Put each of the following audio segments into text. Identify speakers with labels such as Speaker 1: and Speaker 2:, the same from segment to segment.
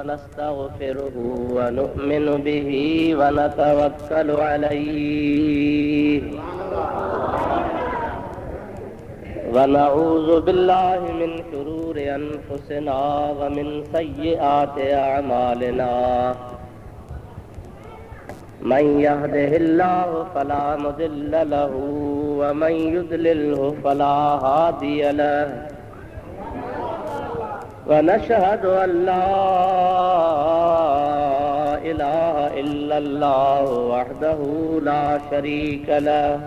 Speaker 1: ونستغفره ونؤمن به ونتوكل عليه ونعوذ بالله من شرور أنفسنا ومن سيئات أعمالنا من يهده الله فلا مضل له ومن يضلله فلا هادي له ونشهد أن لا إله إلا الله وحده لا شريك له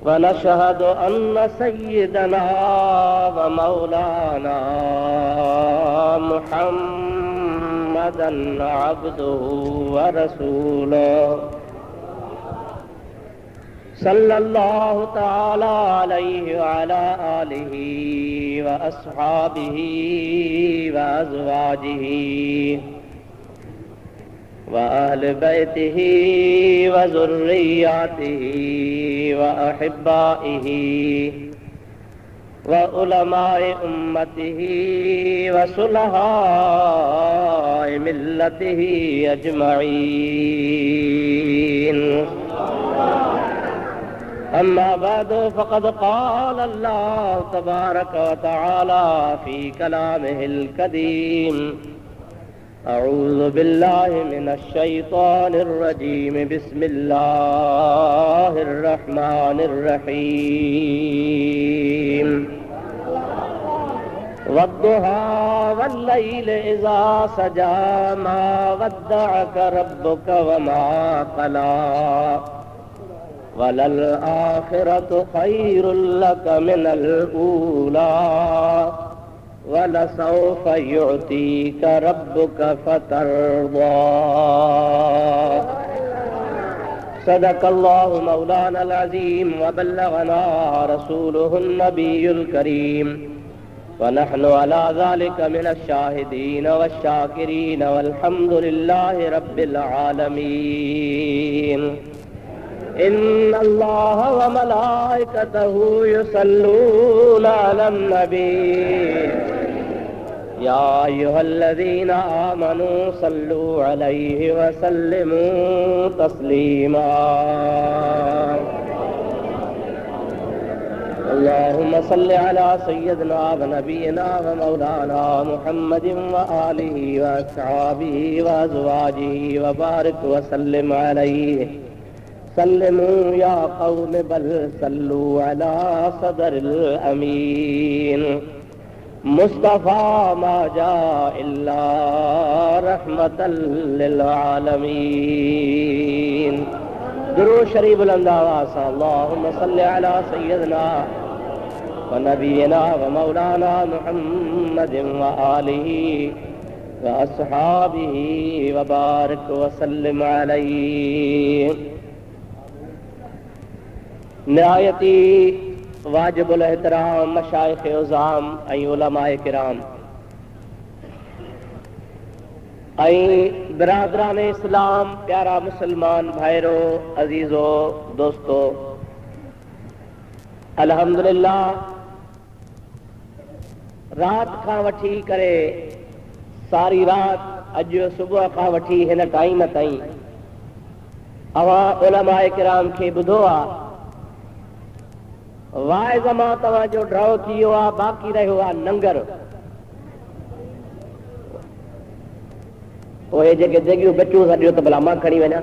Speaker 1: ونشهد أن سيدنا ومولانا محمدا عبده ورسوله صلى الله تعالى عليه وعلى آله وأصحابه وأزواجه وأهل بيته وذرياته وأحبائه وعلماء أمته وصلحاء ملته أجمعين أما بعد فقد قال الله تبارك وتعالى في كلامه الكريم أعوذ بالله من الشيطان الرجيم بسم الله الرحمن الرحيم والضحى والليل إذا سجى ما ودعك ربك وما قلى وللآخرة خير لك من الأولى ولسوف يعطيك ربك فترضى صدق الله مولانا العظيم وبلغنا رسوله النبي الكريم ونحن على ذلك من الشاهدين والشاكرين والحمد لله رب العالمين إن الله وملائكته يصلون على النبي يا أيها الذين آمنوا صلوا عليه وسلموا تسليما اللهم صل على سيدنا ونبينا ومولانا محمد وآله وأصحابه وأزواجه وبارك وسلم عليه سلموا يا قوم بل صلوا على صدر الأمين مصطفى ما جاء إلا رحمة للعالمين درود شریف الانداز اللهم صل على سيدنا ونبينا ومولانا محمد وآله وأصحابه وبارك وسلم عليه نہایتی واجب الاحترام مشائخ عظام ऐं उलमाए किराम ऐं बिरादरान इस्लाम प्यारा मुसलमान भाइरो अजीजो दोस्तो अल्हम्दुलिल्लाह रात खां वठी करे सारी रात अॼु सुबुह खां वठी हिन टाइम ताईं अवां उलमाए किराम खे ॿुधो आहे वाइज़ मां तव्हांजो ड्रॉ थी वियो आहे बाक़ी रहियो आहे नंगर उहे जेके जॻहियूं बचियूं सॼो त भला मां खणी वञा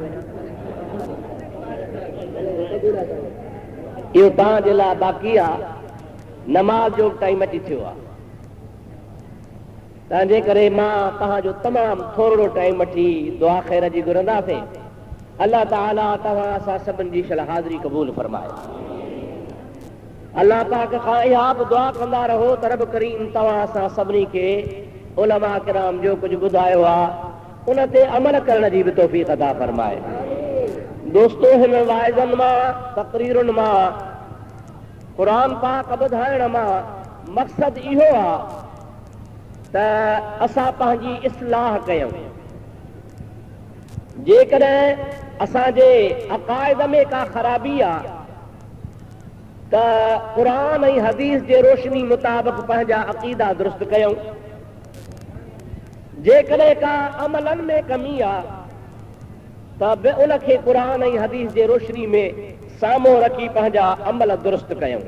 Speaker 1: इहो तव्हांजे लाइ बाक़ी आहे नमाज़ जो टाइम अची थियो आहे तंहिंजे करे मां तव्हांजो तमामु थोरो टाइम वठी दुआ ख़ैर जी घुरंदासीं अल्लाह ताला तव्हां असां सभिनी जी शल हाज़िरी क़बूल फरमाए अल्लाह पाक खां इहा बि दुआ कंदा रहो त रब करीम तव्हां असां सभिनी खे उलमा किराम जो कुझु ॿुधायो आहे उन ते अमल करण जी बि तौफ़ीक़ अता फरमाए दोस्तो हिन वाइज़नि मां तक़रीरुनि मां क़ुरान पाक ॿुधाइण मां मक़सदु इहो आहे त असां पंहिंजी इस्लाह कयूं जेकॾहिं असांजे अक़ाइद में का ख़राबी आहे क़ुरान ऐं हदीस जे रोशनी मुताबिक़ पंहिंजा अक़ीदा दुरुस्त कयूं जेकॾहिं का अमलन में कमी आहे त उनखे क़ुर ऐं हदीस जे रोशनी में साम्हूं रखी पंहिंजा अमल दुरुस्त कयूं।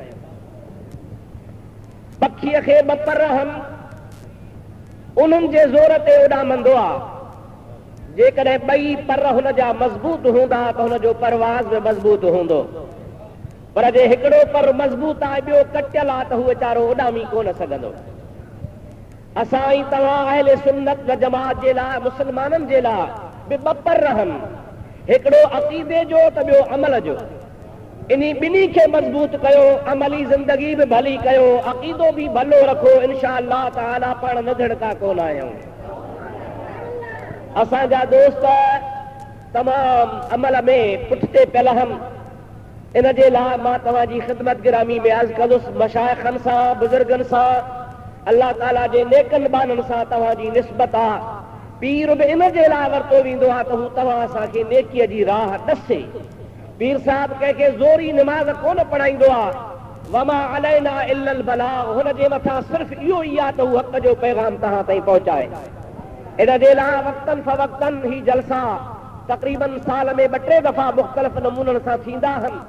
Speaker 1: पखीअ खे ॿ पर आहिनि, उन्हनि जे ज़ोर ते उॾामंदो आहे। जेकॾहिं ॿई पर हुन जा मज़बूत हूंदा त हुनजो परवाज़ बि मज़बूत हूंदो, पर जे हिकिड़ो पर मज़बूत आहे ॿियो कटियल आहे त हू वीचारो उॾामी कोन सघंदो। असां ई तव्हां अहले सुन्नत व जमात जे लाइ, मुस्लमाननि जे लाइ बि ॿ पर रहनि, हिकिड़ो अक़ीदे जो त ॿियो अमल जो। इन्ही ॿिन्ही खे मज़बूत कयो, अमली ज़िंदगी बि भली कयो, अक़ीदो बि भलो रखो, इंशा अल्लाह ताला पाण नदड़का कोन आहियूं। असांजा दोस्त तमामु अमल में पुठिते पियल आहिनि। इन जे लाइ मां तव्हांजी ख़िदमत गिरामी में अर्ज़ कंदुसि, मशाइखनि सां, बुज़ुर्गनि सां, अल्लाह ताला जे नेकनि बाननि सां तव्हांजी निस्बत आहे। पीर बि इन जे लाइ वरितो वेंदो आहे त हू तव्हां असांखे नेकीअ जी राह ॾसे। पीर साहिब कंहिंखे ज़ोरी निमाज़ कोन पढ़ाईंदो आहे, वमा अलैना इल्लल बलाग, हुन जे मथां सिर्फ़ु इहो ई आहे त हू हक़ जो पैगाम तव्हां ताईं पहुचाए। इन जे लाइ वक़्तन फ़वक़्तन ही जलसा तक़रीबन साल में 2-3 दफ़ा मुख़्तलिफ़ नमूननि सां थींदा आहिनि।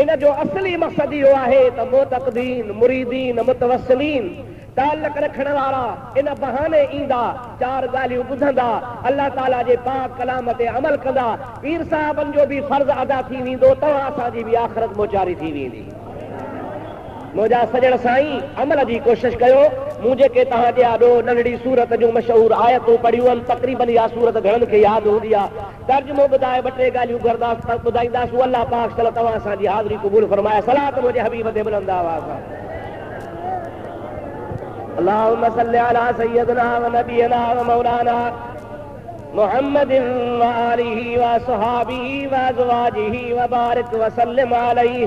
Speaker 1: इन जो असली मक़सदु इहो आहे त मुतक़दीन, मुरीदीन, मुतवस्सिलीन, ताल्लुक़ रखण वारा इन बहाने ईंदा, 4 ॻाल्हियूं ॿुधंदा, अल्लाह ताला जे पाक कलाम ते अमल कंदा, पीर साहिबनि जो बि फर्ज़ अदा थी वेंदो, तव्हां असांजी बि आख़िरत मोचारी थी वेंदी। मुंहिंजा सजण साईं, अमल जी कोशिशि कयो। मूं जेके तव्हांजे आॾो नंढड़ी सूरत जूं मशहूरु आयतूं पढ़ियूं आहिनि, तक़रीबन इहा सूरत घणनि खे यादि हूंदी आहे। तर्जुमो ॿुधाए 2-3 ॻाल्हियूं ॿुधाईंदासीं। अल्लाह पाक तआला तव्हां असांजी हाज़िरी क़बूल फरमाए। सलात मुंहिंजे हबीब ते बुलंद आवाज़ सां। अल्लाहुम्मा सल्लि अला सय्यदिना व नबियना व मौलाना मुहम्मदिन व आलिहि व सहाबिहि व अज़वाजिहि व बारिक व सल्लिम अलैहि।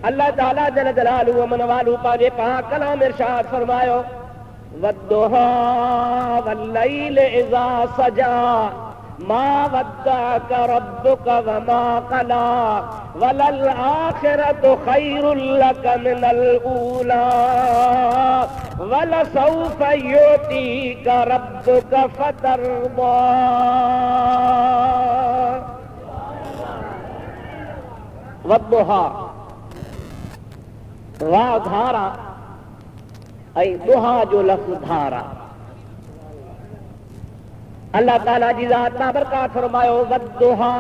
Speaker 1: अल्लाह ताला जल जलालुहु व मन वालू पंहिंजे पाक कलाम इरशाद फरमायो, वद्दुहा वल्लैल इज़ा सजा मा वद्दअक रब्बुक व मा क़ला वलल आखिरतु खैरुल लक मिनल ऊला वलसौफ युतीक रब्बुक फतरदा। वद्दुहा वाह धारा ऐं दुहा जो लफ़्ज़ धारा। अल्लाह ताला जी ज़ात बाबरकात फरमायो, वद्दुहा,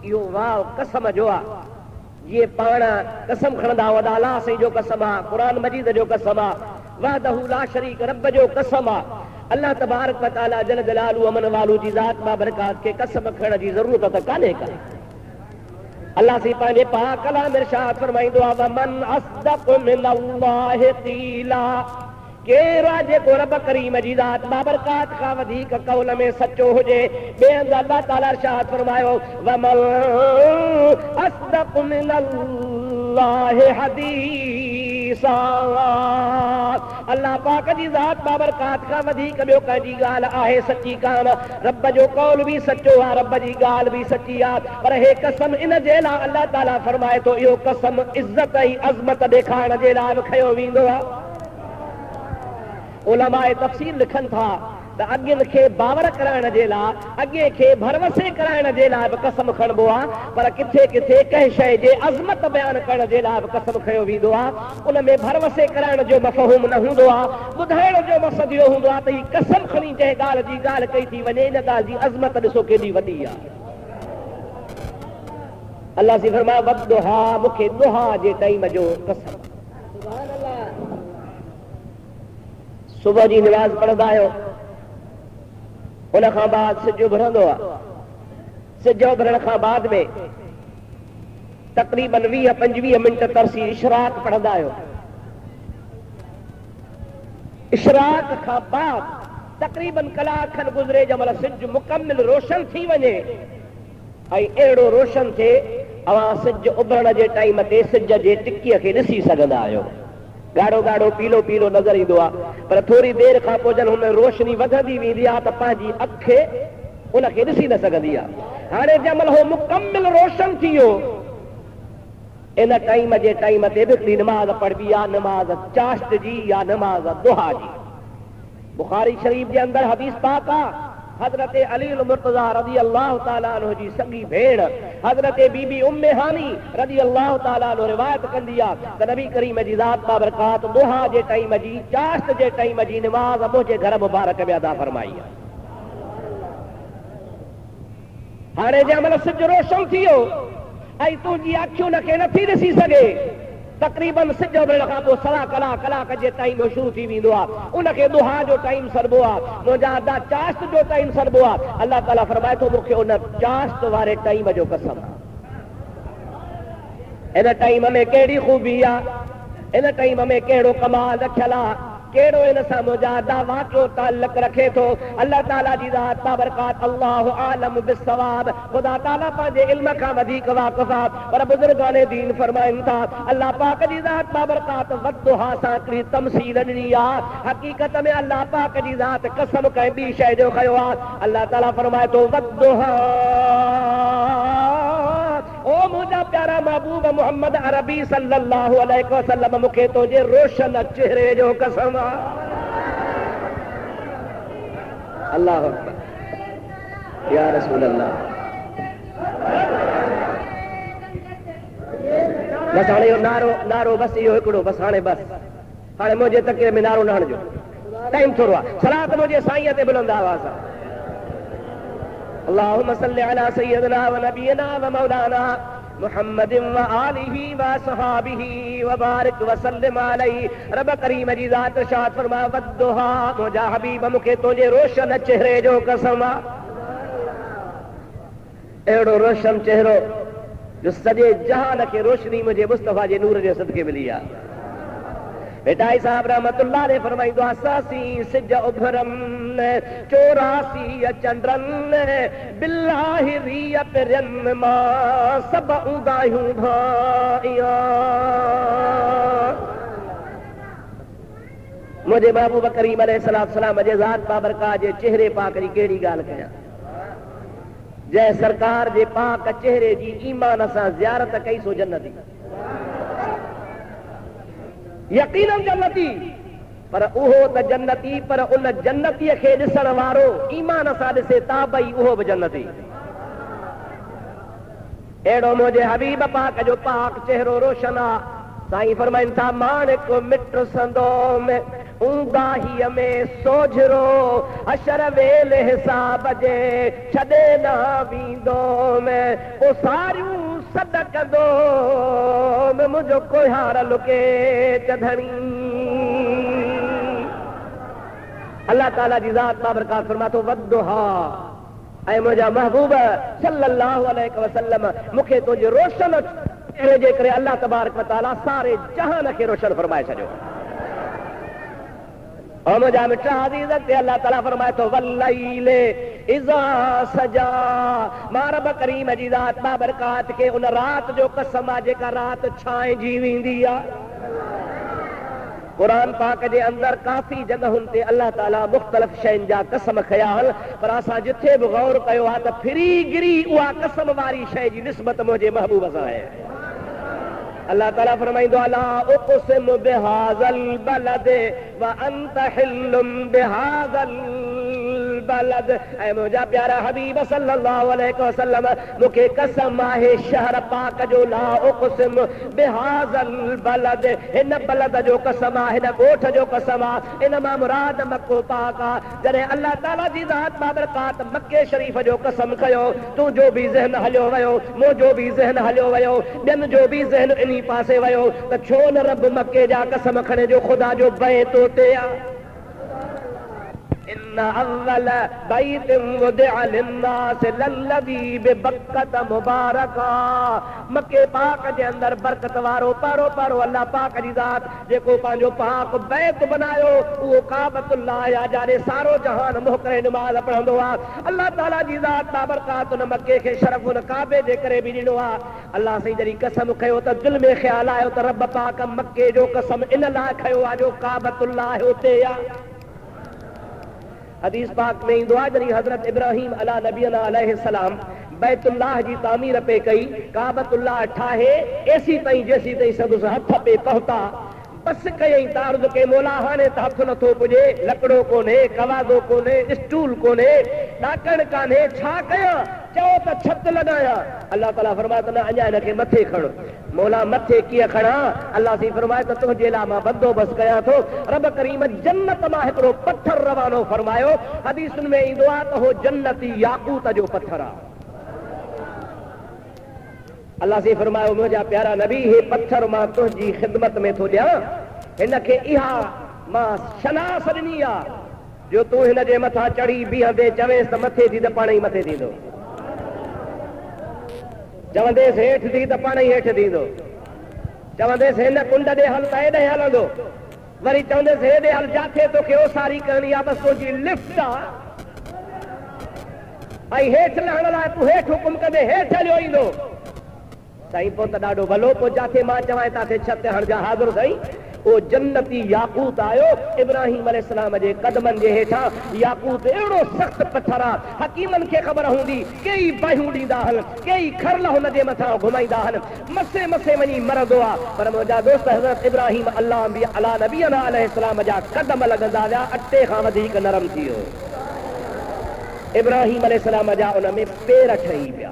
Speaker 1: इहो वाह कसम जो आहे। जीअं पाण कसम खणंदा वॾा अलाह साईं जो कसम आहे, क़ुर मजीद जो कसम आहे, वहदहू ला शरीक रब जो कसम आहे। अल्लाह तबारक व तआला जल जलालुहु अमन वालू जी ज़ात बाबरकात खे कसम खणण जी ज़रूरत त कान्हे का। अल्लाह से पंहिंजे पाक कलाम इरशाद फरमाईंदो आहे, वमन अस्दक़ु मिनल्लाहि क़ीला, केरु आहे जेको रब करीम जी ज़ात बाबरकात खां वधीक कौल में सचो हुजे। ॿिए हंधि अल्लाह ताला इरशाद फरमायो, वमन अस्दक़ु मिनल्लाहि हदीसा, अल्लाह पाक जी ज़ात बाबरकात खां वधीक ॿियो कंहिंजी ॻाल्हि आहे सची कान। रब जो कौल बि सचो आहे, रब जी ॻाल्हि बि सची आहे। पर हे कसम इन जे लाइ अल्लाह ताला फरमाए थो, इहो कसम इज़त ऐं अज़मत ॾेखारण जे लाइ बि खयो वेंदो आहे। उलमाए तफ़सीर लिखनि था त अॻियनि खे बावर कराइण जे लाइ, अॻे खे भरवसे कराइण जे लाइ बि कसम खणबो आहे, पर किथे किथे कंहिं शइ जे अज़मत बयानु करण जे लाइ बि कसम खयो वेंदो आहे। उन में भरवसे कराइण जो मफ़हूम न हूंदो आहे, ॿुधाइण जो मक़सदु इहो हूंदो आहे त ही कसम खणी जंहिं ॻाल्हि जी ॻाल्हि कई थी वञे, इन ॻाल्हि जी अज़मत ॾिसो केॾी वॾी आहे। अल्लाह से फरमायो, वद्दुहा, मूंखे दुहा जे टाइम जो कसम। सुबुह जी निमाज़ पढ़ंदा आहियो, उन खां बाद सिज उभरंदो आहे। सिज उभरण खां बाद में तक़रीबन 20-25 मिंट तरसी इशराक पढ़ंदा आहियो। इशराक खां बाद तक़रीबन कलाक खनि गुज़रे जंहिं महिल सिज मुकमिल रोशन थी वञे ऐं अहिड़ो रोशन थिए, अवां सिज उभरण जे टाइम ते सिज जे टिकीअ खे ॾिसी सघंदा आहियो। ॻाढ़ो ॻाढ़ो पीलो पीलो नज़र ईंदो आहे, पर थोरी देरि खां पोइ जन हुन रोशनी वधंदी वेंदी आहे त पंहिंजी अखि उनखे ॾिसी न सघंदी आहे। हाणे जंहिं महिल हो मुकमिल रोशन थी वियो, इन टाइम जे टाइम ते बि हिकिड़ी निमाज़ पढ़बी आहे, निमाज़ चाश्त जी या निमाज़ दुहा जी। बुखारी शरीफ के अंदर हदीस पाक आ हजरत अली मुर्तजा रज़ी अल्लाह ताला अन्हु जी सगी भेण हजरत बीबी उम्मे हानी रज़ी अल्लाह ताला अन्हु रिवायत कंदी आ त नबी करीम जी ज़ात बाबरकात दुहा जे टाइम जी चाश्त जे टाइम जी नमाज मुझे घर मुबारक में अदा फरमाई है। हाणे जे महिल सिज रोशन थियो ऐं तुंहिंजी अखियूं नखे नथी ॾिसी सघे तकरीबन सिज उभरण खां पोइ सवा कलाक जे टाइम शुरू थी वेंदो आहे उनखे दुहा जो टाइम सरबो आहे मुंहिंजा अदा चाश्त जो टाइम सरबो आहे। अल्लाह ताला फरमाए थो मूंखे उन चाश्त वारे टाइम जो कसम इन टाइम में कहिड़ी खूबी आहे इन टाइम में कहिड़ो कमाल रखियल आहे केड़ो इन सां मुंहिंजा अदा वाक़ियो ताल्लुक़ रखे थो। अल्लाह ताला जी ज़ात बाबरकात अल्लाहु आलम बिस्सवाब खुदा ताला पंहिंजे इल्म खां वधीक वाक़िफ़ आहे पर बुज़ुर्गान दीन फरमाइनि था अल्लाह पाक जी ज़ात बाबरकात वद्दुहा सां हिकिड़ी तमसील ॾिनी आहे हक़ीक़त में अल्लाह पाक जी ज़ात कसम कंहिं ॿी शइ जो खयो आहे। अल्लाह ताला फरमाए थो वद्दुहा ओ मुझा प्यारा महबूब मोहम्मद अरबी सल्लल्लाहु अलैहि वसल्लम मूंखे तुंहिंजे रोशन चेहरे जो कसम आहे। अल्लाह अकबर या रसूल अल्लाह। बस हाणे इहो नारो बस इहो हिकिड़ो बस हाणे मुंहिंजे तकिरे में नारो न हणिजो टाइम थोरो आहे सलात मुंहिंजे साईं ते बुलंद आवाज़ आहे। अल्लाहुम्मा सल्लि अला सय्यदिना व नबियना व मौलाना मुहम्मद व आलिहि व सहाबिहि व बारिक व सल्लिम अलैहि। रब करीम जी ज़ात इरशाद फरमाए वद्दुहा मुंहिंजा हबीब मूंखे तुंहिंजे रोशन चेहरे जो कसम आहे। अहिड़ो रोशन चेहरो जो सॼे जहान खे रोशनी मुंहिंजे मुस्तफ़ा जे नूर जे सदके मिली आहे। बेटाई साहब रहमतुल्लाह ने फरमाइंदो आहे सासी सिज उभरम 84 चंड्रन बिल्लाहि रिय पेरन मां सब उगायूं भाइया। मुझे महबूब करीम अलैहिस्सलाम जे ज़ात बाबरकात जे चेहरे पाक जी कहिड़ी ॻाल्हि कयां जंहिं सरकार जे पाक चेहरे जी ईमान सां ज़ियारत कई सो जन्नती यकीनन जन्नती पर उहो त जन्नती पर उन जन्नतीअ खे ॾिसण वारो ईमान सां ॾिसे ताबई उहो बि जन्नती। अहिड़ो मुंहिंजे हबीब पाक जो पाक चेहरो रोशन आहे। साईं फरमाइनि था माणिक मिट संदो में ऊंदाहीअ में सोझरो अशर वेल हिसाब जे छॾे न वेंदो में पोइ सारियूं सद कंदो में मुंहिंजो कोहार लुके चधणी। अल्लाह ताला जी ज़ात बाबरकात फरमातो वद्दुहा ऐं मुंहिंजा महबूब सल्लल्लाहु अलैहि वसल्लम मूंखे तुंहिंजे रोशन चेहरे जे करे अल्लाह तबारक व तआला सारे जहान खे रोशन फरमाए छॾियो। और मुझा मिठा अज़ीज़ ते अल्लाह ताला फरमाए तो वल्लैले इज़ा सजा मां रब करीम जी ज़ात बाबरकात के उन रात जो कसम आहे जेका रात छांइजी वेंदी आहे। कुरान पाक जे अंदर काफ़ी जगहुनि ते अल्लाह ताला मुख़्तलिफ़ शयुनि जा कसम खया आहिनि पर असां जिथे बि गौर कयो आहे त फिरी गिरी उहा कसम वारी शइ जी निस्बत मुंहिंजे महबूब सां आहे। अल्लाह ताला फरमाइंदो अला उक़सिम बिहाज़ल बलद व अंत हिल्लुम बिहाज़ल बलद। ऐ मुंहिंजा प्यारा हबीब सल्लल्लाहु अलैहि वसल्लम मूंखे कसम आहे शहर पाक जो ला उक़सिम बिहाज़ल बलद हिन बलद जो कसम आहे हिन ॻोठ जो कसम आहे इन मां मुराद मक्को पाक आहे। जॾहिं अल्लाह ताला जी ज़ात बाबरकात मक्के शरीफ़ जो कसम कयो तुंहिंजो बि ज़हन हलियो वियो मुंहिंजो बि ज़हन हलियो वियो ॿियनि जो बि ज़हन इन पासे वियो त छो न रब मक्के जा कसम खणे जो ख़ुदा जो बए तोते आहे। इन अव्वल बैतिन वुदिअ लिन्नास लल्लज़ी बिबक्कत मुबारका। मक्के पाक जे अंदर बरकत वारो पारो पारो अल्लाह पाक जी ज़ात जेको पंहिंजो पाक बैत बनायो उहो काबतुल्लाह आहे जाने सारो जहान मुंहुं करे नमाज़ पढ़ंदो आहे। अल्लाह ताला जी ज़ात बाबरकात उन मक्के खे शरफ़ उन काबे जे करे बि ॾिनो आहे। अल्लाह साईं जॾहिं कसम खयो त दिलि में ख़्यालु आयो त रब पाक मक्के जो कसम इन लाइ खयो आहे जो काबतुल्लाह उते आहे। हदीस पाक में ईंदो आहे जॾहिं हज़रत इब्राहिम अला नबीना अलैहिस्सलाम बैतुल्लाह जी तामीर पे कई काबतुल्लाह ठाहे एसी ताईं जेसी ताईं संदसि हथ पे पहुता बस कई तारुद के मौला हाने त हथ नथो पुजे, लकड़ो कोने, कवादो कोने, स्टूल कोने, डाकण काने, छा कया चओ त छत लगाया। अल्लाह ताला फरमाए त न अञा इनखे मथे खण। मौला मथे कीअं खणा? अल्लाह सी फरमाए त तुंहिंजे लाइ मां बंदोबस्त कयां थो। रब करीम जन्नत मां हिकिड़ो पत्थर रवानो फरमायो। हदीसुनि में ईंदो आहे त हो जन्नती याकूत जो पत्थर आहे। अल्लाह से फरमायो मुंहिंजा प्यारा नबी, हे पत्थर मां तुंहिंजी ख़िदमत में थो ॾियां। हिनखे इहा मां शनास ॾिनी आहे जो तूं हिन जे मथां चढ़ी बीहंदे चवेंसि त मथे थी त पाण ई मथे थींदो, चवंदेसि हेठि थी त पाण ई हेठि थींदो, चवंदेसि हिन कुंड ॾे हल त हेॾे हलंदो, वरी चवंदेसि हेॾे हल जाथे तोखे ओसारी करणी आहे, बसि तुंहिंजी लिफ्ट आहे। ऐं हेठि लहण लाइ तूं हेठि हुकुम कंदे हेठि हलियो ईंदो। साईं पोइ त ॾाढो भलो, पोइ जाथे मां चवां ताथे छत हणजा हाज़िर साईं। वो जन्नती याकूत आयो इब्राहिम अलैहिस्सलाम जे कदमनि जे हेठां। याकूत अहिड़ो सख़्त पत्थर आहे, हकीमनि खे ख़बर हूंदी, कई बाहियूं ॾींदा आहिनि, कई खरल हुन जे मथां घुमाईंदा आहिनि, मसे मसे वञी मरंदो आहे। पर मुंहिंजा दोस्त हज़रत इब्राहिम अला नबीना अलैहिस्सलाम जा कदम लॻंदा विया, अटे खां वधीक नरम थी वियो। इब्राहिम अलैहिस्सलाम जा उन में पेर ठही पिया,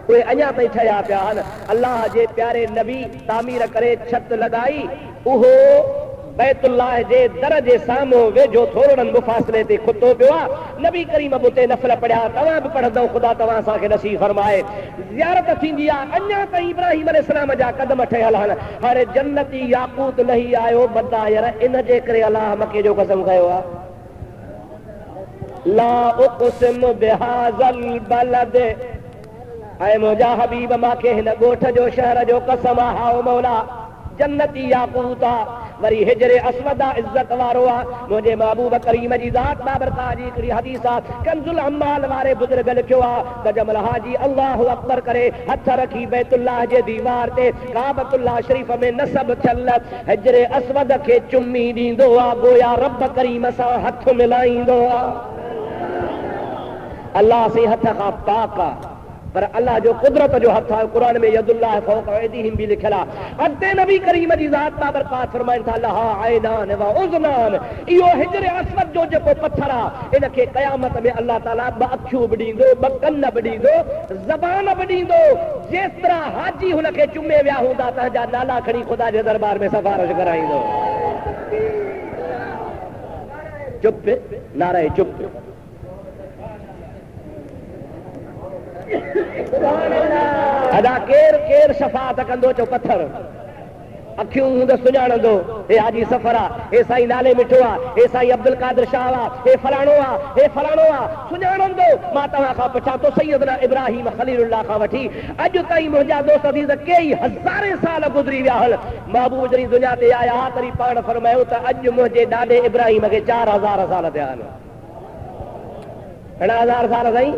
Speaker 1: उहे अञा ताईं ठहिया पिया आहिनि। अल्लाह जे प्यारे नबी तामीर करे छत लॻाई, उहो बैतुल्लाह जे दर जे साम्हूं वेझो थोरनि मुफ़ासिले ते खुतो पियो आहे। नबी करीम बि उते नफ़ल पढ़िया, तव्हां बि पढ़ंदव, ख़ुदा तव्हां असांखे नसीब फरमाए। ज़ियारत थींदी आहे, अञा ताईं इब्राहिम अलैहिस्सलाम जा कदम ठहियल आहिनि। हाणे जन्नती याकूत लही आयो बदायर, इन जे करे अल्लाह मके जो कसम खयो आहे, ला उक़सिमु बिहाज़ल बलद, ऐं मुंहिंजा हबीब मांखे हिन ॻोठ जो शहर जो कसम आहे। हाओ मौला जन्नती याकूत आहे, वरी हिजरे अस्वद आहे, इज़त वारो आहे। मुंहिंजे महबूब करीम जी ज़ात बाबरकाह जी हिकिड़ी हदीस आहे, कंजुल अम्माल वारे बुज़ुर्ग लिखियो आहे त जमल हाजी अल्लाहु अकबर करे हथ रखी बैतुल्लाह जे दीवार ते काबतुल्लाह शरीफ़ में नसब थियल हिजरे अस्वद खे चुमी ॾींदो आहे, गोया रब करीम सां हथ मिलाईंदो आहे। अल्लाह से हथ खां पाक आहे, पर अल्लाह जो कुदरत जो हथ आहे। क़ुरान में यदुल्लाह फौक़ ऐदीहिम भी लिखियल आहे। अॻिते नबी करीम जी ज़ात बाबरकात फरमाइनि था, लहा ऐनान व उज़नान, इहो हिजरे अस्वद जो जेको पत्थर आहे, इनखे क़यामत में अल्लाह ताला ॿ अखियूं बि ॾींदो, ॿ कन बि ॾींदो, ज़बान बि ॾींदो। जेतिरा हाजी हुनखे चुमे विया हूंदा, तव्हांजा नाला खणी ख़ुदा जे दरबार में सिफारिश कराईंदो। चुप नारे चुप। अदा केर केर शफ़ाअत कंदो चो पत्थर, अखियूं हूंदसि सुञाणंदो, हे हाजी सफ़र आहे, हे साईं नाले मिठो आहे, हे साईं अब्दुल कादिर शाह आहे, हे फलाणो आहे, हे फलाणो आहे, सुञाणंदो। मां तव्हां खां पुछां थो, सैयदना इब्राहिम खलीलुल्लाह खां वठी अॼु ताईं मुंहिंजा दोस्त अज़ीज़ कई हज़ारे साल गुज़री विया आहिनि। महबूब जॾहिं दुनिया ते आया तॾहिं पाण फरमायो त अॼु मुंहिंजे ॾाॾे इब्राहिम खे 4000 साल थिया आहिनि। घणा हज़ार साल साईं?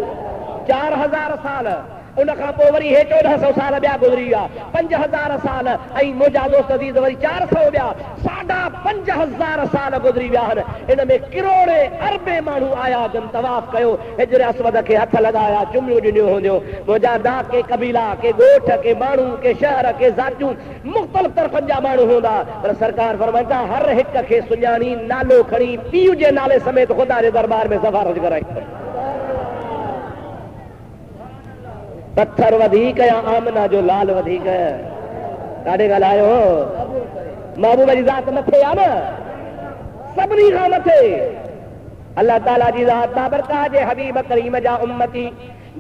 Speaker 1: 4000 साल। उन खां पोइ वरी हे 1400 साल ॿिया गुज़री विया, 5000 साल, ऐं मुंहिंजा दोस्त अज़ीज़ वरी 400 ॿिया, 5000 साल गुज़री विया आहिनि। इन में किरोड़े अरबे माण्हू आया, जन तवाफ़ कयो, हिजरे अस्वद खे हथ लॻाया, चुमियूं ॾिनियूं हुंदियूं। मुंहिंजा दा के कबीला, के ॻोठ, के माण्हू, के शहर, के ज़ातियूं, मुख़्तलिफ़ तरफ़नि जा माण्हू हूंदा, पर सरकार फरमाइनि था हर हिक खे सुञाणी नालो खणी पीउ जे नाले समेत ख़ुदा जे दरबार में सिफारिश कराई। पत्थर वधीक या आमना जो लाल वधीक? काॾे ॻाल्हायो? महबूब जी ज़ात मथे आहे न, सभिनी खां मथे। अल्लाह ताला जी ज़ात बाबरकाह जे हबीब करीम जा उम्मती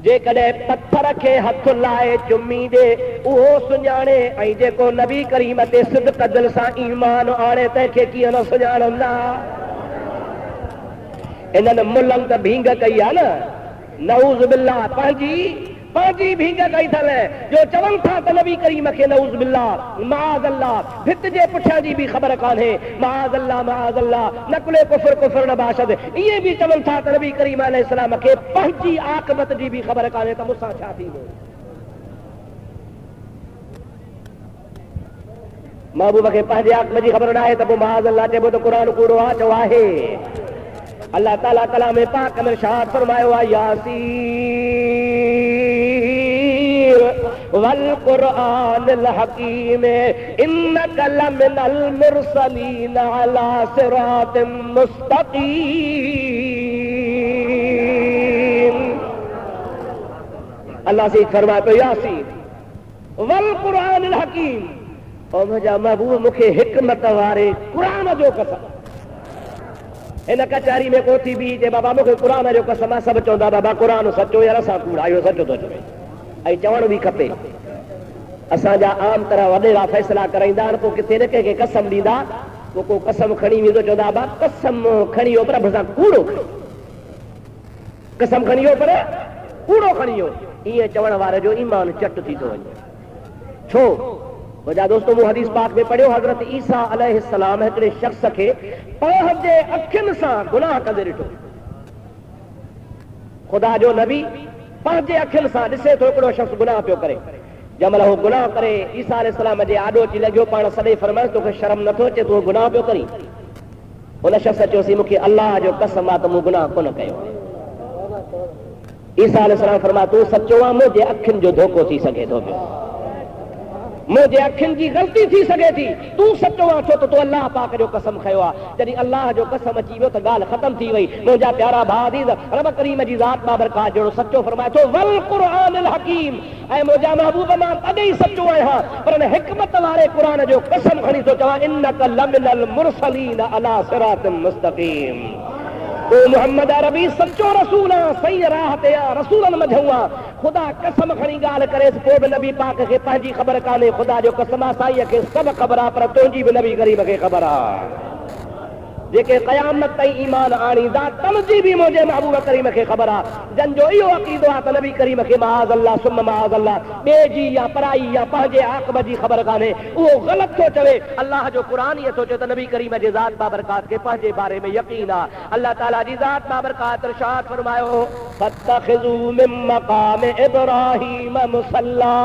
Speaker 1: जेकॾहिं पत्थर खे हथ लाए चुमी ॾे, उहो सुञाणे, ऐं जेको नबी करीम ते सिद्क़ दिल सां ईमान आणे, तंहिंखे कीअं न सुञाणंदा? इन्हनि मुलनि त भींग कई आहे न, नऊज़ बिल्लाह, पंहिंजी भींग कई अथल, जो चवनि था त नबी करीम खे नऊज़ बिल्लाह माज़ अल्लाह भित जे पुठियां जी बि ख़बर कान्हे, माज़ अल्लाह नकुले कुफ़र न बाशद, इहे बि चवनि था त नबी करीम अलैहिस्सलाम खे पंहिंजी आक़िबत जी बि ख़बर कान्हे त मूंसां छा थींदो। महबूब खे पंहिंजे आक़िबत जी ख़बर न आहे त पोइ माज़ अल्लाह चइबो त क़ुरान कूड़ो आहे? चओ आहे। अल्लाह ताला कलाम पाक में इरशाद फरमायो आहे, यासीन वल कुरानिल हकीम इन्नका लमिनल मुरसलीन अला सिरातिम मुस्तकीम। अल्लाह से फरमाए तो यासीन वल कुरानिल हकीम, और मुंहिंजा महबूब मूंखे हिकमत वारे क़ुरान जो कसम। इन कचहरी में कोठी बि जे बाबा मूंखे क़ुरान जो कसम आहे, सभु चवंदा बाबा क़ुरान सचो यार, असां कूड़ा, इहो सचो थो चवे। ऐं चवण बि खपे। असांजा आम तरह वॾेरा फ़ैसिला कराईंदा आहिनि, पोइ किथे न कंहिंखे कसम ॾींदा, पोइ को कसम खणी वेंदो, चवंदा बाबा कसम खणी वियो पर असां कूड़ो खणी, कसम खणी वियो पर कूड़ो खणी वियो। ईअं चवण वारे जो ईमान चट थी थो वञे। छो? मुंहिंजा दोस्तो, मूं हदीस पाक में पढ़ियो, हज़रत ईसा अलैहिस्सलाम हिकिड़े शख़्स खे पंहिंजे अखियुनि सां गुनाह कंदे ॾिठो। ख़ुदा जो नबी पंहिंजे अखियुनि सां ॾिसे थो हिकिड़ो शख़्स गुनाह पियो करे। जंहिंमहिल हू गुनाह करे ईसा अलैहिस्सलाम जे आॾो अची लॻियो, पाण सॾे फरमाइसि तोखे शर्म नथो अचे, तूं गुनाह पियो करी? हुन शख़्स चयोसीं मूंखे अलाह जो कसम आहे त मूं गुनाह कोन कयो। ईसा अलैहिस्सलाम फरमाया तूं सचो आहे, मुंहिंजे अखियुनि जो धोखो थी सघे थो पियो, मुंहिंजे अखियुनि जी ग़लती थी सघे थी, तूं सचो आहे छो त तूं अलाह पाक जो कसम खयो आहे। जॾहिं अलाह जो कसम अची वियो त ॻाल्हि ख़तम थी वई। मुंहिंजा प्यारा भाउ अज़ीज़, रब करीम जी ज़ात बाबरकात जहिड़ो सचो फरमाए थो वल क़ुरानिल हकीम, ऐं मुंहिंजा महबूब मां तॾहिं ई सचो आहियां, पर हिन हिकमत वारे क़ुरान जो कसम खणी थो चवां, इन्नका लमिनल मुरसलीन अला सिरातिम मुस्तक़ीम। तो मोहम्मद अरबी सच्चो रसूल आहे, सही राह ते आहे, रसूलनि मंझूं आहे। ख़ुदा कसम खणी ॻाल्हि करेसि, पोइ बि नबी पाक खे पंहिंजी ख़बर कान्हे। ख़ुदा जो कसम आहे, साईं खे सभु ख़बर आहे, पर तुंहिंजी बि नबी करीम खे ख़बर आहे। जेके क़यामत ताईं ईमान आणींदा तनजी बि मुंहिंजे महबूब करीम खे ख़बर आहे। जंहिंजो इहो अक़ीदो आहे त नबी करीम खे माज़ अल्लाह सुम माज़ अल्लाह ॿिए जी या पराई या पंहिंजे आक़िब जी ख़बर कान्हे, उहो ग़लति थो चवे। अल्लाह जो क़ुरान इहो थो चवे त नबी करीम जे ज़ात बाबरकात खे पंहिंजे बारे में यक़ीन आहे। अल्लाह ताला जी ज़ात बाबरकात इरशाद फरमायो फत्तखिज़ू मिन मक़ाम इब्राहीम मुसल्ला,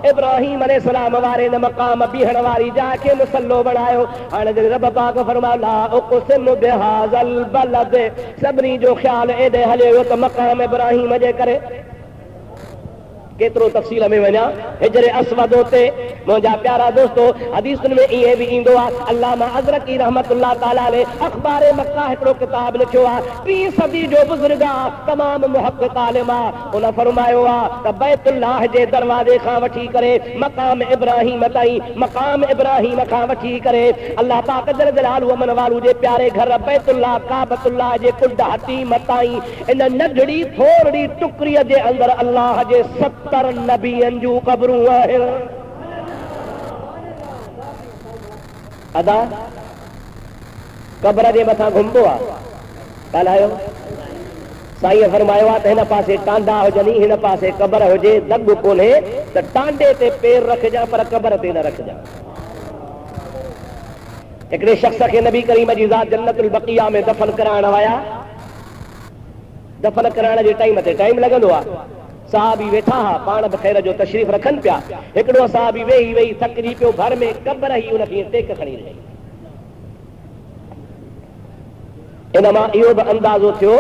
Speaker 1: इब्राहीम अलैहिस्सलाम वारे न मक़ाम बीहण वारी जाइ खे मुसल्लो बणायो। हाणे रब पाक फरमायो ला बिहाज़ल बलद, सभिनी जो ख़्याल एॾे हले वियो त मक़ाम इब्राहीम जे करे केतिरो तफ़सील में वञा। हिजरे अस्वद ते मुंहिंजा प्यारा दोस्तो, हदीसुनि में ईअं बि ईंदो आहे। अल्लामा अज़रकी रहमतुल्लाह ताला अलैह अख़बारे मक्का हिकिड़ो किताब लिखियो आहे, 3 सदी जो बुज़ुर्ग आहे, तमामु मुहक़क़िक़ आलिम आहे। उन फरमायो आहे त बैतुल्लाह जे दरवाज़े खां वठी करे मक़ाम इब्राहीम ताईं, मक़ाम इब्राहीम खां वठी करे अल्लाह पाक जल जलालहु मन वालू जे प्यारे घर बैतुल्लाह काबतुल्लाह जे कुंड हतीम ताईं, इन नंढड़ी थोरड़ी टुकरीअ जे अंदरि अल्लाह जे 70 नबियनि जूं क़बरूं आहिनि। अदा क़बर जे मथां घुमबो आहे, ॻाल्हायो। साईं फरमायो आहे त हिन पासे टांडा हुजनि, हिन पासे क़बर हुजे, दग कोन्हे त टांडे ते पेर रखजां पर क़बर ते न रखजां। हिकिड़े शख़्स खे नबी करीम जी ज़ात जन्नतुल बक़िया में दफ़न कराइण विया। दफ़न कराइण जे टाइम ते टाइम लॻंदो आहे। साहबी वेठा हा, पाण बि ख़ैर जो तशरीफ़ रखनि पिया। हिकिड़ो साहबी वेही वेही थकिजी पियो, घर में क़बर ई उनखे टेक खणी रही। इन मां इहो बि अंदाज़ो थियो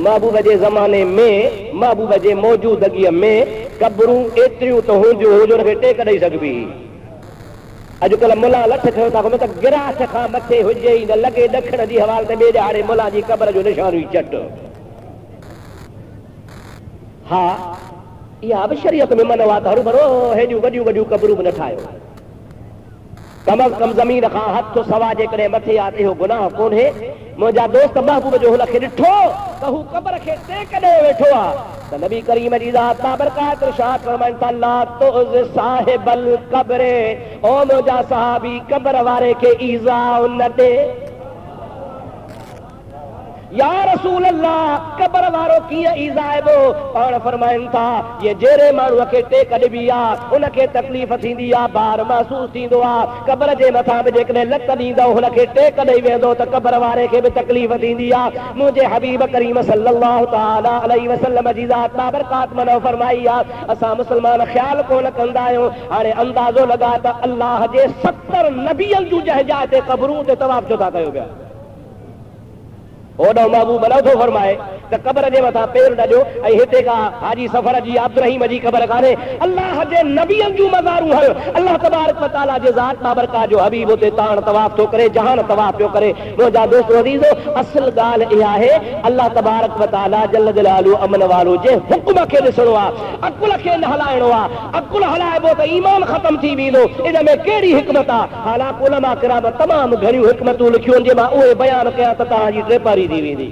Speaker 1: महबूब जे ज़माने में, महबूब जे मौजूदगीअ में क़बरूं एतिरियूं त हूंदियूं हुनखे टेक ॾेई सघिबी। अॼुकल्ह मुला लठ खयो था, त गिरास खां मथे हुजे ई न, लॻे ॾखण जी हवाल ते ॿिए हाणे मुला जी क़बर जो निशान हुई चट। हा, इहा बि शरीयत में मन आहे त हरू भरो हेॾियूं वॾियूं वॾियूं क़बरूं बि न ठाहियो। कम अज़ कम ज़मीन खां हथ सवा जेकॾहिं मथे आहे त इहो गुनाह कोन्हे। मुंहिंजा दोस्त महबूब जो हुनखे ॾिठो त हू क़बर खे टेक ॾे वेठो आहे त नबी करीम जी ज़ात बाबरकात इरशाद फरमाइनि था ला तुज़ साहिबल क़ब्र, ओ मुंहिंजा सहाबी क़बर वारे खे ईज़ा न ॾे। या रसूल अल्लाह, क़बर वारो कीअं ईज़ाइबो? पाण फरमाइनि था ये जहिड़े माण्हूअ खे टेक ॾिबी आहे उनखे तकलीफ़ थींदी आहे, भार महसूस थींदो आहे। क़बर जे मथां बि जेकॾहिं लत ॾींदव हुनखे टेक ॾेई वेंदो त क़बर वारे खे बि तकलीफ़ थींदी आहे। मुंहिंजे हबीब करीम सल्लल्लाहु तआला अलैहि वसल्लम जी ज़ात बाबरकात मनो फरमाई आहे, असां मुस्लमान ख़्याल कोन कंदा आहियूं। हाणे अंदाज़ो लॻा त अल्लाह जे 70 नबियनि जूं जंहिं जाइ ते क़बरूं ते तवाफ़ छो था कयो पिया? ओडो महबूब न थो फरमाए त क़बर जे मथां पेर ॾजो ऐं हिते का हाजी सफ़र जी अब्दुर्रहीम जी क़बर कान्हे। अल्लाह जे नबियनि जूं मज़ारूं हल। अल्लाह तबारक व तआला जे ज़ात बाबरकात जो हबीब उते ताण तवाफ़ थो करे, जहान तवाफ़ पियो करे। मुंहिंजा दोस्त अज़ीज़ो, असल ॻाल्हि इहा आहे अल्लाह तबारक व तआला जल जलालू अमन वारो जे हुक्म खे ॾिसणो आहे, अकुल खे न हलाइणो आहे। अकुल हलाइबो त ईमान ख़त्म थी वेंदो। इन में कहिड़ी हिकमत आहे? हालांकि उलमा किराम तमामु घणियूं हिकमतूं लिखियूं आहिनि, जे मां उहे बयानु कयां त तव्हांजी टेपारी थी वेंदी।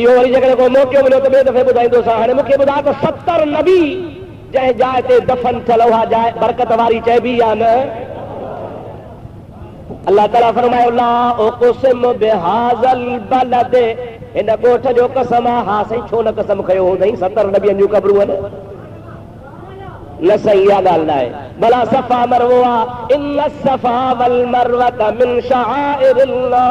Speaker 1: इहो वरी जेकॾहिं को मौक़ो मिलियो त ॿिए दफ़े ॿुधाईंदोसां। हाणे मूंखे ॿुधायो त 70 नबी जंहिं जाइ ते दफ़न थियल उहा जाइ बरकत वारी चइबी या न? अल्लाह ताला फरमायो ला उक़सिम बिहाज़ल बलद, हिन ॻोठ जो कसम आहे। हा साईं, छो न कसम खयो हूंदई? 70 नबियनि जूं क़बरूं आहिनि। न सही इहा ॻाल्हि न आहे। भला सफ़ा मरवो आहे, इन सफ़ा वल मरवत मिन शआइरिल्लाह।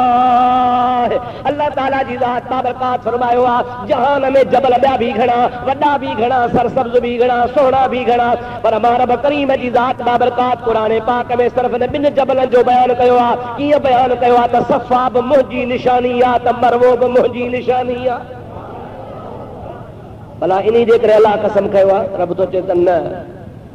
Speaker 1: अल्लाह ताला जी ज़ात बाबरकात फरमायो आहे जहान में जबल ॿिया बि घणा, वॾा बि घणा, सरसब्ज़ बि घणा, सोना बि घणा, पर मां रब करीम जी ज़ात बाबरकात क़ुरान पाक में सिर्फ़ ॿिनि जबलनि जो बयानु कयो आहे। कीअं बयानु कयो आहे त सफ़ा बि मुंहिंजी निशानी आहे त मरवो बि मुंहिंजी निशानी आहे। भला इन जे करे अल्लाह कसम कयो आहे? रब तो चए त न।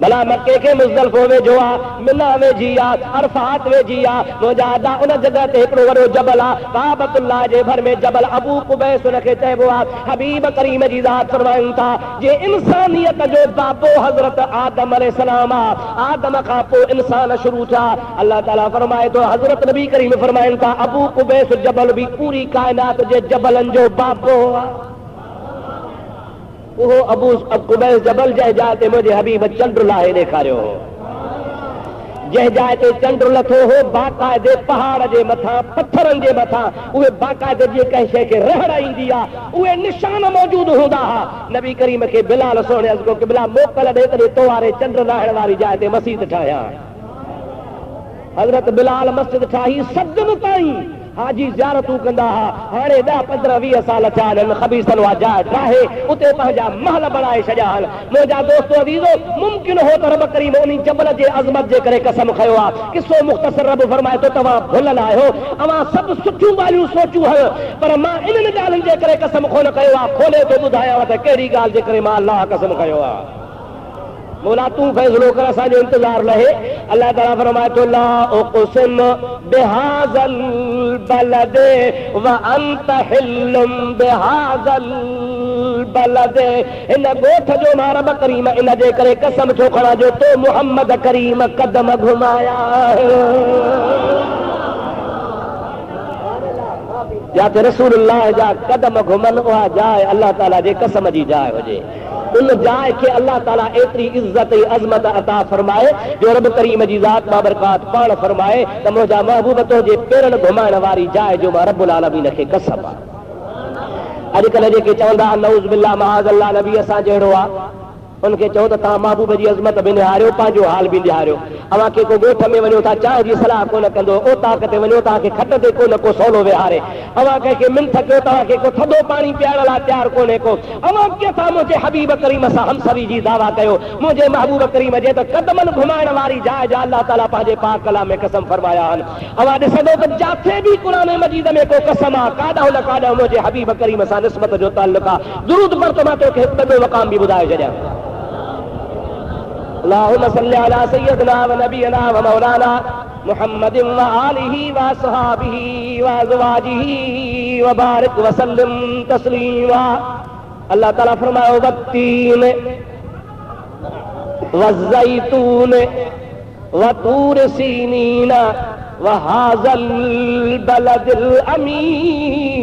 Speaker 1: भला मके खे मुज़दलिफ़ो वेझो आहे, मिना वेझी आहे, अरफात वेझी आहे। मुंहिंजा अदा उन जॻह ते हिकिड़ो वॾो जबल आहे काबतुल्लाह जे भर में, जबल अबू कुबैस उनखे चइबो आहे। हबीब करीम जी ज़ात फरमाइनि था जे इंसानियत जो बाबो हज़रत आदम अलैहिस्सलाम आहे। आदम खां पोइ इंसान शुरू थिया। अल्लाह ताला फरमाए थो, हज़रत नबी करीम फरमाइनि था अबू कुबैस जबल बि पूरी काइनात जे जबलनि जो बाबो आहे। उहो अबू कुबैस जबल जंहिं जाइ ते मुंहिंजे हबीब चंड लाहे ॾेखारियो हो, जंहिं जाइ ते चंड लथो हो, बाक़ाइदे पहाड़ जे मथां, पत्थरनि जे मथां, उहे बाक़ाइदे जीअं कंहिं शइ खे रहड़ ईंदी आहे, उहे निशान मौजूद हूंदा हुआ। नबी करीम खे बिलाल सोने अर्ज़ कयो कि बिलाल मोकल ॾे करे तो वारे चंड लाहिण वारी जाइ ते मस्जिद ठाहियां। हज़रत बिलाल मस्जिद ठाही, सदन ताईं हाजी ज़ियारतूं कंदा हुआ। हाणे 10, 15, 20 साल थिया आहिनि, ख़बीसनि उहा जाइ ठाहे उते पंहिंजा महल बणाए छॾिया आहिनि। मुंहिंजा दोस्तो अज़ीज़ो, मुमकिन हो त रब करीम उन जबल जे अज़मत जे करे कसम खयो आहे। किसो मुख़्तसर रब फरमाए थो तव्हां भुलियल आहियो, अवां सभु सुठियूं ॻाल्हियूं सोचियूं हल, पर मां इन्हनि ॻाल्हियुनि जे करे कसम कोन कयो आहे। खोले थो ॿुधायांव त कहिड़ी ॻाल्हि जे करे मां अल्लाह कसम खयो आहे। मौला तू फैसलो कर, असांजो इंतजार रहे। अल्लाह ताला फरमाए थो ला उक़सिम बिहाज़ल बलद व अंत हिल्लुम बिहाज़ल बलद। इन ॻोठ जो मां रब करीम इन जे करे कसम छो खणा जो तो मुहम्मद करीम कदम घुमाया। जिते रसूलुल्लाह जा कदम घुमनि उहा जाइ अल्लाह ताला जे कसम जी जाइ हुजे। उन जाइ खे अल्लाह ताला एतिरी इज़त ऐं अज़मत अता फरमाए जो रब करीम जी ज़ात बाबरकात पाण फरमाए त मुंहिंजा महबूब तुंहिंजे पेरनि घुमाइण वारी जाइ जो मां रब्बुल आलमीन खे कसम आहे। अॼुकल्ह जेके चवंदा नऊज़ बिल्लाह महाज़ल्लाह नबी असां जहिड़ो आहे, उनखे चओ त तव्हां महबूब जी अज़मत बि निहारियो, पंहिंजो हाल बि निहारियो। अवां के को ॻोठ में वञो था, चांहि जी सलाह कोन कंदो, ओ ताक ते वञो, तव्हांखे खट ते कोन को सवलो विहारे। अवां कंहिंखे मिंथ कयो, तव्हांखे को थधो पाणी पीआरण लाइ तयारु कोन्हे को। अवां कीअं मुंहिंजे हबीब करीम सां हमसरी जी दावा कयो। मुंहिंजे महबूब करीम जे त कदमनि घुमाइण वारी जाइ जा अल्लाह ताला पंहिंजे पाक कलाम में कसम फरमाया आहिनि। अवां ॾिसंदो त जाथे बि क़ुरान मजीद में को कसम आहे, काॾा न काॾा मुंहिंजे हबीब करीम सां निस्बत जो ताल्लुक आहे। दुरूद पर त मां तोखे हिकु ॿियो मक़ाम बि ॿुधाए छॾियां। अल्लाहुम्मा सल्ली अला सय्यदिना व नबीना व मौलाना मुहम्मदिन व आलिहि व असहाबिहि व अज़वाजिहि व बारिक व सल्लिम तस्लीमा। अल्लाह ताला फरमायो वत्तीन व ज़ैतून व तूर सीनीन व हाज़ल बलदिल अमीन।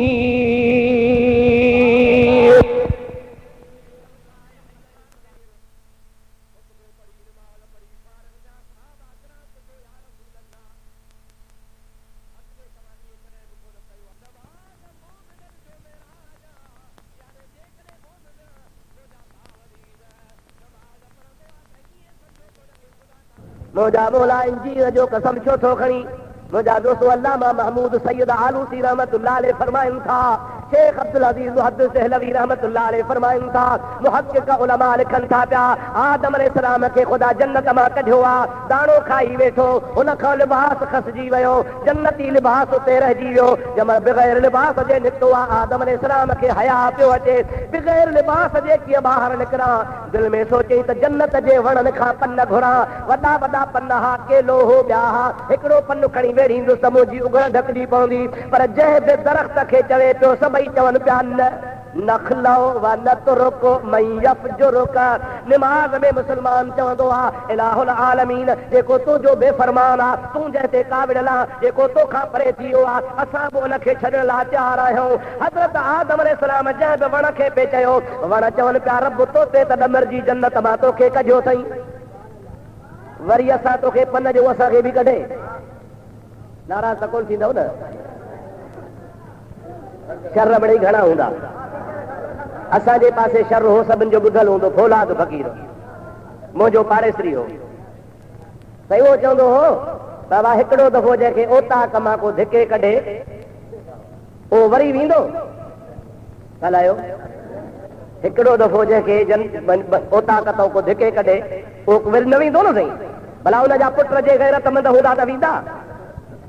Speaker 1: मुंहिंजा मौला इंजीर जो कसम छो थो खणी? मुंहिंजा दोस्तो अल्लामा महमूद सैयद आलूसी रहमतुल्लाह अलैह फरमाइनि था शेख अब्दुल अजीज मुहद्दिस दहलवी रहमतुल्लाह अलैह फरमाइन था, मुहक्किक उलमा लिखन था पिया, आदम अलैहिस्सलाम के खुदा जन्नत मां कढियो आ, दाणो खाई वेठो, उन खां लिबास खसजी वियो, जन्नती लिबास उते रहिजी वियो। जमल बग़ैर लिबास जे निकितो आ, आदम अलैहिस्सलाम खे हया पियो अचे, बग़ैर लिबास जे कीअं ॿाहिरि निकिरा। दिलि में सोचई त जन्नत जे वणनि खां पन घुरा, वॾा वॾा पन हा, केलो हो, ॿिया हा, हिकिड़ो पन खणी वेड़ींदुसि त मुंहिंजी उगण ढकजी पवंदी। पर जंहिं बि दरख़्त खे चवे पियो सभई चवनि पिया नखलो व नतरुको मयफजुरुका। निमाज़ में मुसलमान चवंदो आहे इलाहुल आलमीन जेको तुंहिंजो बेफ़रमान आहे, तूं जंहिं ते काबिल आहे, जेको तोखां परे थी वियो आहे, असां बि उनखे छॾण लाइ तयारु आहियूं। हज़रत आदम अलैहिस्सलाम जंहिं बि वण खे पे चयो, वण चवनि पिया रब तो ते त ॾमर जी जन्नत मां तोखे कढियो अथई, वरी असां तोखे पन जो असांखे बि कढे। नाराज़ त कोन थींदव न? शर बड़ी घणा हूंदा, असांजे पासे शर हो सभिनि जो ॿुधल हूंदो, फौलाद फ़क़ीर मुंहिंजो पाड़ेसरी हो, त उहो चवंदो हो बाबा हिकिड़ो दफ़ो जंहिंखे ओता कमा को धिके कढे उहो वरी वेंदो ॻाल्हायो। हिकिड़ो दफ़ो जंहिंखे ओता कतो को धिके कढे उहो वरी न वेंदो न सही, भला हुनजा पुट जे गैरतमंद हूंदा त वेंदा।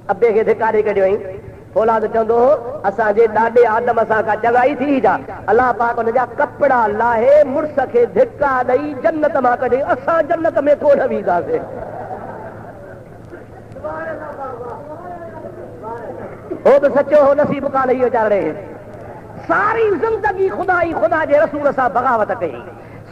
Speaker 1: अबे खे धिकारे कढियो ई औलाद चवंदो हो असांजे ॾाॾे आदम सां का चङाई थी जा, अलाह पाक हुनजा कपिड़ा लाहे मुड़ुस खे धिका ॾेई जन्नत मां कढे, असां जन्नत में कोन वेंदासीं। हो बि सचो हो, नसीब कान इहो चाढ़े। सारी ज़िंदगी खुदा जे रसूल सां बग़ावत कई,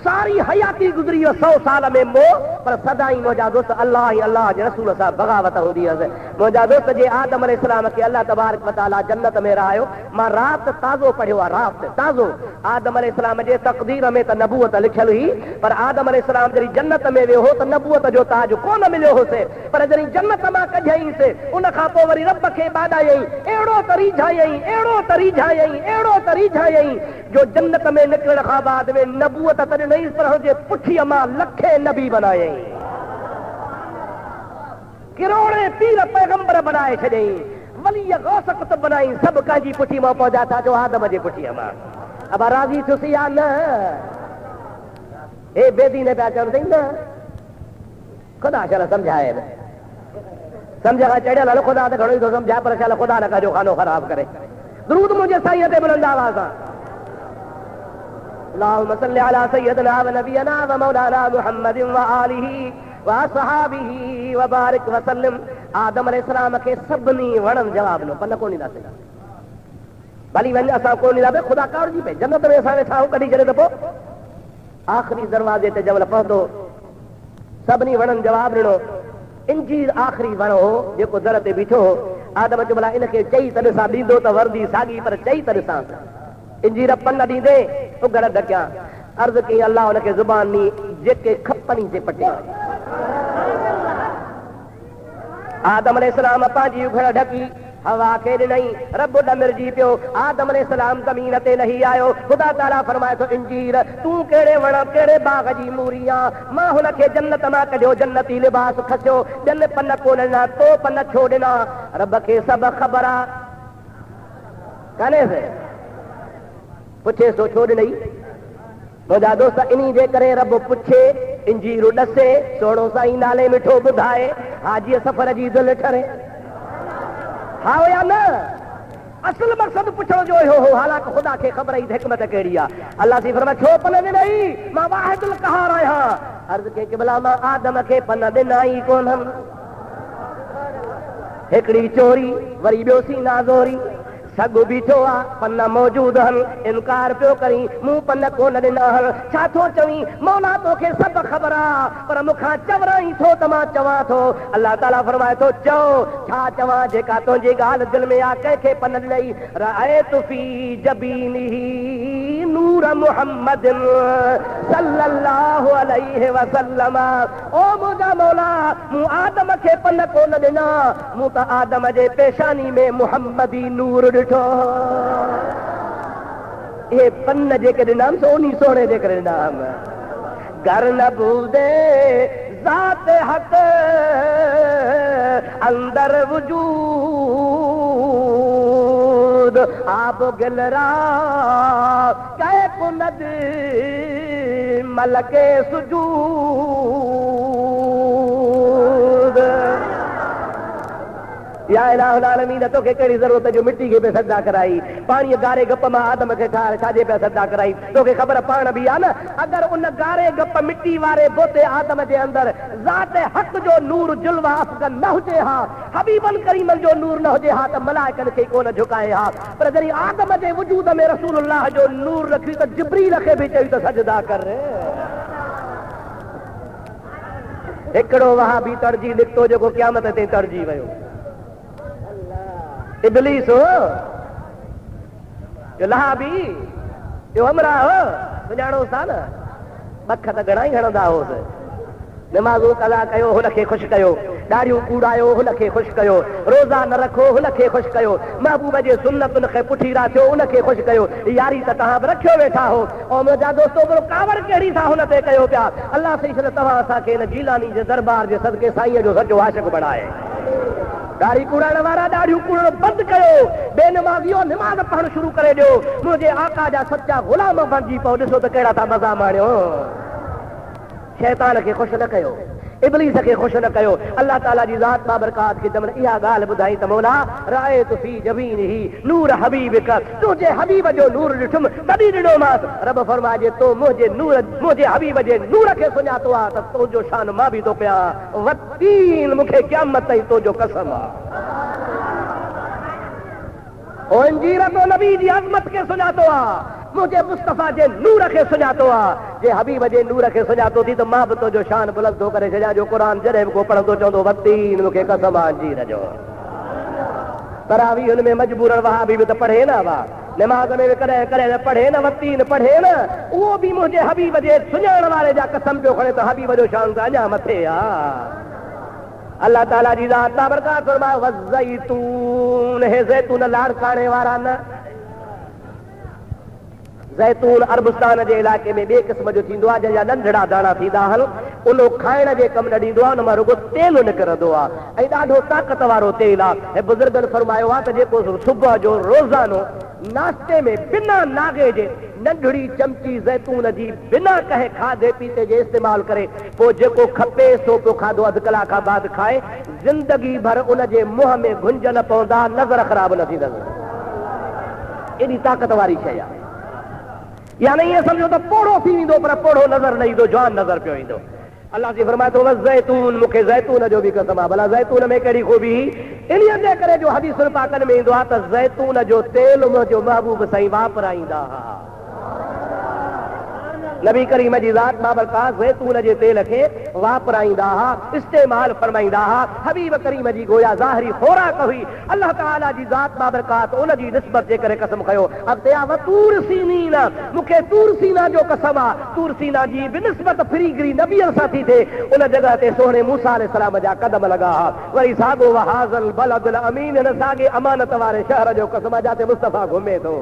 Speaker 1: सारी हयाती गुज़री 100 साल में मोह, पर सदाई मुंहिंजा दोस्त अल्लाह ई अल्लाह जे रसूल सां बग़ावत हूंदी हुअसि। मुंहिंजा दोस्त जे आदम अलैहिस्सलाम खे अल्लाह तबारक व तआला जन्नत में रहायो। मां राति ताज़ो पढ़ियो आहे, राति ताज़ो। आदम अलैहिस्सलाम जे तक़दीर में त नबूअत लिखियल हुई, पर आदम अलैहिस्सलाम जॾहिं जन्नत में वियो हो त नबूअत जो ताज कोन मिलियो होसि, पर जॾहिं जन्नत मां कढियईंसि उन खां पोइ वरी रब खे ॿाॾायईं, अहिड़ो तरीझायईं, अहिड़ो तरीझायईं, अहिड़ो तरीझायईं जो जन्नत में निकिरण खां बाद में नबूअत तॾहिं नहीं, पर हुनजे पुठीअ मां लखे नबी बनायईं, किरोड़े पीर पैगंबर बनाए छॾियईं, वली गौस कुतुब बनाई, सभु कंहिंजी पुठी मां पहुचा था जो आदम जे पुठीअ मां। अब राज़ी थुसी या न? हे बेदी ने पिया चवनि अथई न ख़ुदा शल सम्झाए न, सम्झ खां चढ़ियल हल ख़ुदा त घणो ई थो सम्झाए, पर शल ख़ुदा न कजो खानो ख़राब करे। दुरूद मुंहिंजे साईं ते बुलंद आवाज़ सां अल्लाहुम्मा सल्लि अला सय्यदिना व नबियना व मौलाना मुहम्मदिन व आलिही व असहाबिही व बारिक व सल्लिम। आदम अलैहिस्सलाम खे सभिनी वणनि जवाब ॾिनो, पर न कोन ॾींदासीं, भली वञ असां कोन ॾींदासीं, ख़ुदा कावड़जी पए जन्नत में असां वेठा कढी छॾे त पोइ आख़िरी दरवाज़े ते जंहिं महिल पहुतो सभिनी वणनि जवाब ॾिनो। इंजीर आख़िरी वण हो जेको दर ते बीठो हो, आदम चयो भला इनखे चई त ॾिसां ॾींदो त वर्दी साॻी, पर चई त ॾिसां। इंजीर पन ॾींदे उगड़ ढकिया, अर्ज़ कई अल्लाह हुनखे ज़ुबान ॾी जेके खपनि ते पटे। आदम अलैहिस्सलाम पंहिंजी उघड़ ढकी हवा खे ॾिनई, रब ॾमिरजी पियो, आदम अलैहिस्सलाम ज़मीन ते लही आयो। ख़ुदा ताला फरमाए थो इंजीर तूं कहिड़े वण कहिड़े बाग़ जी मूरी आ, मां हुनखे जन्नत मां कढियो, जन्नती लिबास खसियो, ॼन पन कोन ॾिना, तो पन छो ॾिना? रब खे सभु ख़बर आहे कान्हे से, पुछे सो छो ॾिनई? मुंहिंजा दोस्त इन्ही जे करे रब पुछे, इंजीर ॾसे, सोणो साईं नाले मिठो ॿुधाए, हाजीअ सफ़र जी दिलि ठरे। हा या न? असल मक़सद पुछण जो इहो हो, हालांकि ख़ुदा खे ख़बर ई हिकमत कहिड़ी आहे। अल्लाह जी फरमाए छो पन ॾिनई? मां वाहिदुल क़हार आहियां। अर्ज़ कई कि भला मां आदम खे पन ॾिना ई कोन्हनि। हिकिड़ी चोरी वरी ॿियो सीना ज़ोरी, सॻु बीठो आहे पन मौजूद हन, इनकार पियो करी मूं पन कोन ॾिना हन। छा थो चवीं? मौला तोखे सभु ख़बर आहे, पर मूंखां चवराई थो त मां चवां थो। अल्लाह ताला फरमाए थो चओ छा चवां, जेका तुंहिंजी ॻाल्हि दिलि में आहे, कंहिंखे पन ॾिनई? रअयतु फी जबीनिही नूर मुहम्मदिन सल्लल्लाहु अलैहि वसल्लम। ओ मुंहिंजा मौला मूं आदम खे पन कोन ॾिना, मूं त आदम जे पेशानी में मुहम्मदी नूर ॾिठो। ये पन जेके ॾिनाम सो उन्ही सोने जे करे ॾिनाम। घर न भूलदे ज़ात हक़ अंदर वजूद, आप गिलरा कहे कुनद मलके सुजूद। या इलाहुल आलमीन तोखे कहिड़ी ज़रूरत जो मिट्टी खे पे सजदा कराई, पाणी गारे गप मां आदम खे छाजे पे सजदा कराई? तोखे ख़बर पाण बि आहे न, अगर उन गारे गप मिट्टी वारे बोते आदम जे अंदर ज़ात हक़ जो नूर जुल्वा अफ़ग़न न हुजे हा, हबीबन करीमन जो नूर न हुजे हा, त मलाइकनि खे कोन झुकाए हा। पर जॾहिं आदम जे वजूद में रसूलुल्लाह जो नूर रखी त जिब्रील खे बि चई त सजदा कर। हिकिड़ो वहाबी तर्जी निकितो जेको क़यामत ते तर्जी वियो, इब्लीस हो, जो लहाबी, जो हमरा हो, सुञाणो था न, बख त घणा ई हणंदा होसि। नमाज़ूं कला कयो, हुनखे ख़ुशि कयो, ॾाढ़ियूं कूड़ायो, हुनखे ख़ुशि कयो, रोज़ा न रखो, हुनखे ख़ुशि कयो, महबूब जे सुन्नतुनि खे पुठीरा थियो, हुनखे ख़ुशि कयो। यारी त तव्हां बि रखियो वेठा हो, ऐं मुंहिंजा दोस्तो कावड़ कहिड़ी था हुन ते कयो पिया। अलाह सही छॾ तव्हां असांखे हिन जीलानी जे दरबार जे सदके साईंअ जो सचो आशिक़ बणाए। दाढ़ी कूड़ाइण वारा ॾाढ़ियूं कूड़ण बंदि कयो, बेनमाज़ियो निमाज़ पढ़णु शुरू करे ॾियो, मुंहिंजे आका जा सचा ग़ुलाम बणिजी पओ। ॾिसो त कहिड़ा था मज़ा माणियो। शैतान खे ख़ुशि न कयो, इब्लीस खे ख़ुशि न कयो। अल्लाह ताला जी ज़ात बाबरकात खे जमन इहा ॻाल्हि ॿुधाई त मौला रायतु फी जबीनिही नूर हबीबिक, तुंहिंजे हबीब जो नूर ॾिठुमि तॾहिं ॾिनोमांसि। रब फरमाए तो मुंहिंजे हबीब जे नूर खे सुञातो आहे त तुंहिंजो शान मां बि थो पिया। वतीन मूंखे क़यामत ताईं तुंहिंजो कसम आहे। ओ अंजीर तो नबी जी अज़मत खे सुञातो आहे, मुंहिंजे मुस्तफ़ा जे नूर खे सुञातो आहे। जे हबीब जे नूर खे सुञातो थी त मां बि तुंहिंजो शान बुलंद थो करे छॾियां। जो क़ुरान जॾहिं बि को पढ़ंदो चवंदो वतीन मूंखे कसम आहे अंजीर जो। तरावी हुन में मजबूरन वहाबी बि त पढ़े न, वाह निमाज़ में बि कॾहिं कॾहिं पढ़े न, वतीन पढ़े न, उहो बि मुंहिंजे हबीब जे सुञाण वारे जा कसम पियो खणे त हबीब जो शान त अञा मथे आहे। अल्लाह ताला जी ज़ात बाबरकात फरमाए वज़ैतून, हे ज़ैतून लाड़काणे वारा न। ज़ैतून अरबस्तान जे इलाइक़े में ॿिए क़िस्म जो थींदो आहे, जंहिंजा नंढड़ा दाणा थींदा आहिनि, उन खाइण जे कमु न ॾींदो आहे, उन मां रुगो तेल निकिरंदो आहे ऐं ॾाढो ताक़त वारो तेल आहे। ऐं बुज़ुर्गनि फरमायो आहे त जेको सुबुह जो रोज़ानो नाश्ते में बिना नागे जे नंढड़ी चमची ज़ैतून जी बिना कंहिं खाधे पीते जे इस्तेमालु करे पोइ जेको खपे सो पोइ खाधो अधु कलाक खां बाद खाए, ज़िंदगी भर उन जे मुंहं में घुंज न पवंदा, नज़र ख़राब न थींदसि। एॾी ताक़त वारी शइ आहे। यानी ईअं सम्झो त पोड़ो थी वेंदो पर पोड़ो नज़र न ईंदो, जवान नज़र पियो ईंदो। अल्लाह जी फरमाए थो ज़ैतून, मूंखे ज़ैतून जो बि कसम आहे। भला ज़ैतून में कहिड़ी ख़ूबी? इन्हीअ जे करे जो हदीसुल पाकनि में ईंदो आहे त ज़ैतून जो तेल मुंहिंजो महबूब साईं वापराईंदा हुआ। नबी करीम जी ज़ात बाबरकात ज़ैतून जे तेल खे वापराईंदा हुआ, इस्तेमालु फरमाईंदा हुआ। हबीब करीम जी गोया ज़ाहिरी ख़ुराक हुई। अल्लाह ताला जी ज़ात बाबरकात उन जी निस्बत जे करे कसम खयो। अॻिते आहे वतूर सीनीन, मूंखे तूर सीना जो कसम आहे। तूर सीना जी बि निस्बत फिरीगिरी नबीअ सां थी थिए। उन जॻह ते सोहणे मूसा अलैहिस्सलाम जा क़दम लॻा हा। वरी साॻो वहाज़ल बलदुल अमीन, हिन साॻे अमानत वारे शहर जो कसम आहे जिते मुस्तफ़ा घुमे थो।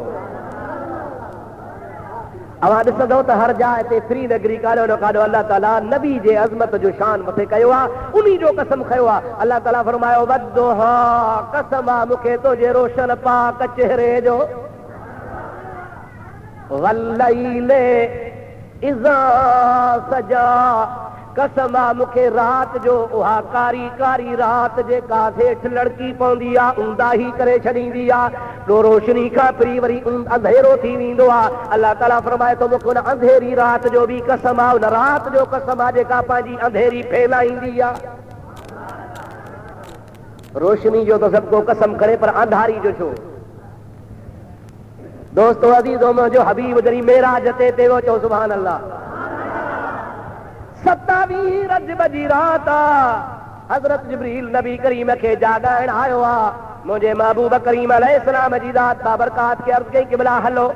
Speaker 1: अवां ॾिसंदो त हर जाइ ते फ्री नगरी काॾो न काॾो अल्लाह ताला नबी जे अज़मत जो शान मथे कयो आहे, उन्ही जो कसम खयो आहे। अल्लाह ताला फरमायो वद्दुहा, कसम आहे मूंखे तुंहिंजे रोशन पाक चेहरे जो, वल्लैले इज़ा सजा, कसम आहे मूंखे राति जो उहा कारी कारी राति जेका हेठि लड़की पवंदी आहे ऊंदाही करे छॾींदी आहे, तो रोशनी खां परी वरी अंधेरो थी वेंदो आहे। अल्लाह ताला फरमाए थो मूंखे उन अंधेरी राति जो बि कसम आहे, उन राति जो कसम आहे जेका पंहिंजी अंधेरी फैलाईंदी आहे। रोशनी जो तो सबको कसम करे पर अंधारी जो छो? दोस्तों अज़ीज़ो मुंहिंजो हबीब जॾहिं मेराज ते वियो, चओ सुभान अल्लाह। 27 रजब जी रात हज़रत जिब्रील नबी करीम खे जाॻाइण आयो आहे। मुंहिंजे महबूब करीम अलैहिस्सलाम जी ज़ात बाबरकात खे अर्ज़ कई क़िबला हलो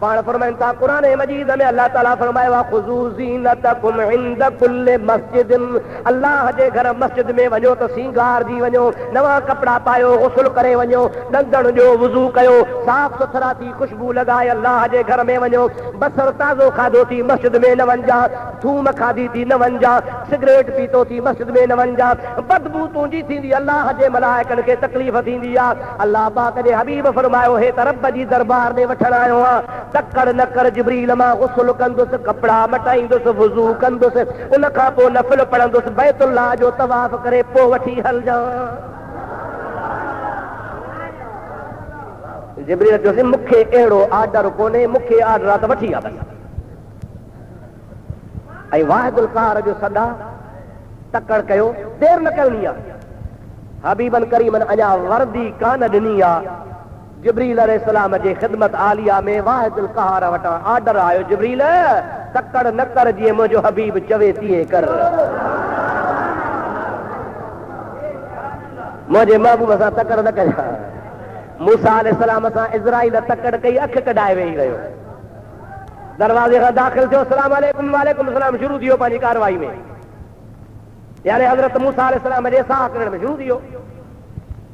Speaker 1: पाण फरमाइन था कुरान मजीद में अल्लाह ताला फरमायो खुज़ू ज़ीनतकुम इंद कुल्लि मस्जिदिन, अल्लाह जे घर मस्जिद में वञो त सींगार जी वञो, नवा कपड़ा पायो, गुस्ल करे वञो, ॾंदण जो वुज़ू कयो, साफ़ सुथरा थी खुशबू लगाए अल्लाह जे घर में वञो, बसर ताज़ो खाधो थी मस्जिद में न वञा, थूम खाधी थी न वञा, सिगरेट पीतो थी मस्जिद में न वञा, बदबू तुंहिंजी थींदी, अल्लाह जे मलाइकनि खे तकलीफ़ थींदी आहे। अल्लाह पाक जे हबीब फरमायो हे त रब जी दरबार में वठण आयो आहियां, तकड़ न कर जिब्रील मां गुस्ल कंदुसि, कपड़ा मटाईंदुसि, वुज़ू कंदुसि, उन खां पोइ नफ़िल पढ़ंदुसि, बैतुल्लाह जो तवाफ़ करे पोइ वठी हलजां। जिब्रील चयोसि मूंखे अहिड़ो आर्डर कोन्हे, मूंखे आर्डर आहे त वठी आ बस। ऐं वाहिदुल क़हार जो सदा तकड़ कयो, देर न करणी आहे। हबीबन करीमन अञा वर्दी कान ॾिनी आहे, जिब्रील अलैहिस्सलाम जे ख़िदमत आलिया में वाहिदुल क़हार वटां आर्डर आयो, जिब्रील तकड़ न कर, जीअं मुंहिंजो हबीब चवे तीअं कर। मुंहिंजे महबूब सां तकड़ न कजां। मूसा अलैहिस्सलाम सां इज़राइल तकड़ कई, अखि कढाए वेही रहियो, दरवाज़े खां दाख़िल थियो, अस्सलाम वालेकुम, वालेकुम सलाम, शुरू थियो पंहिंजी कार्रवाई में, यानी हज़रत मूसा अलैहिस्सलाम जे साह करण में शुरू थियो।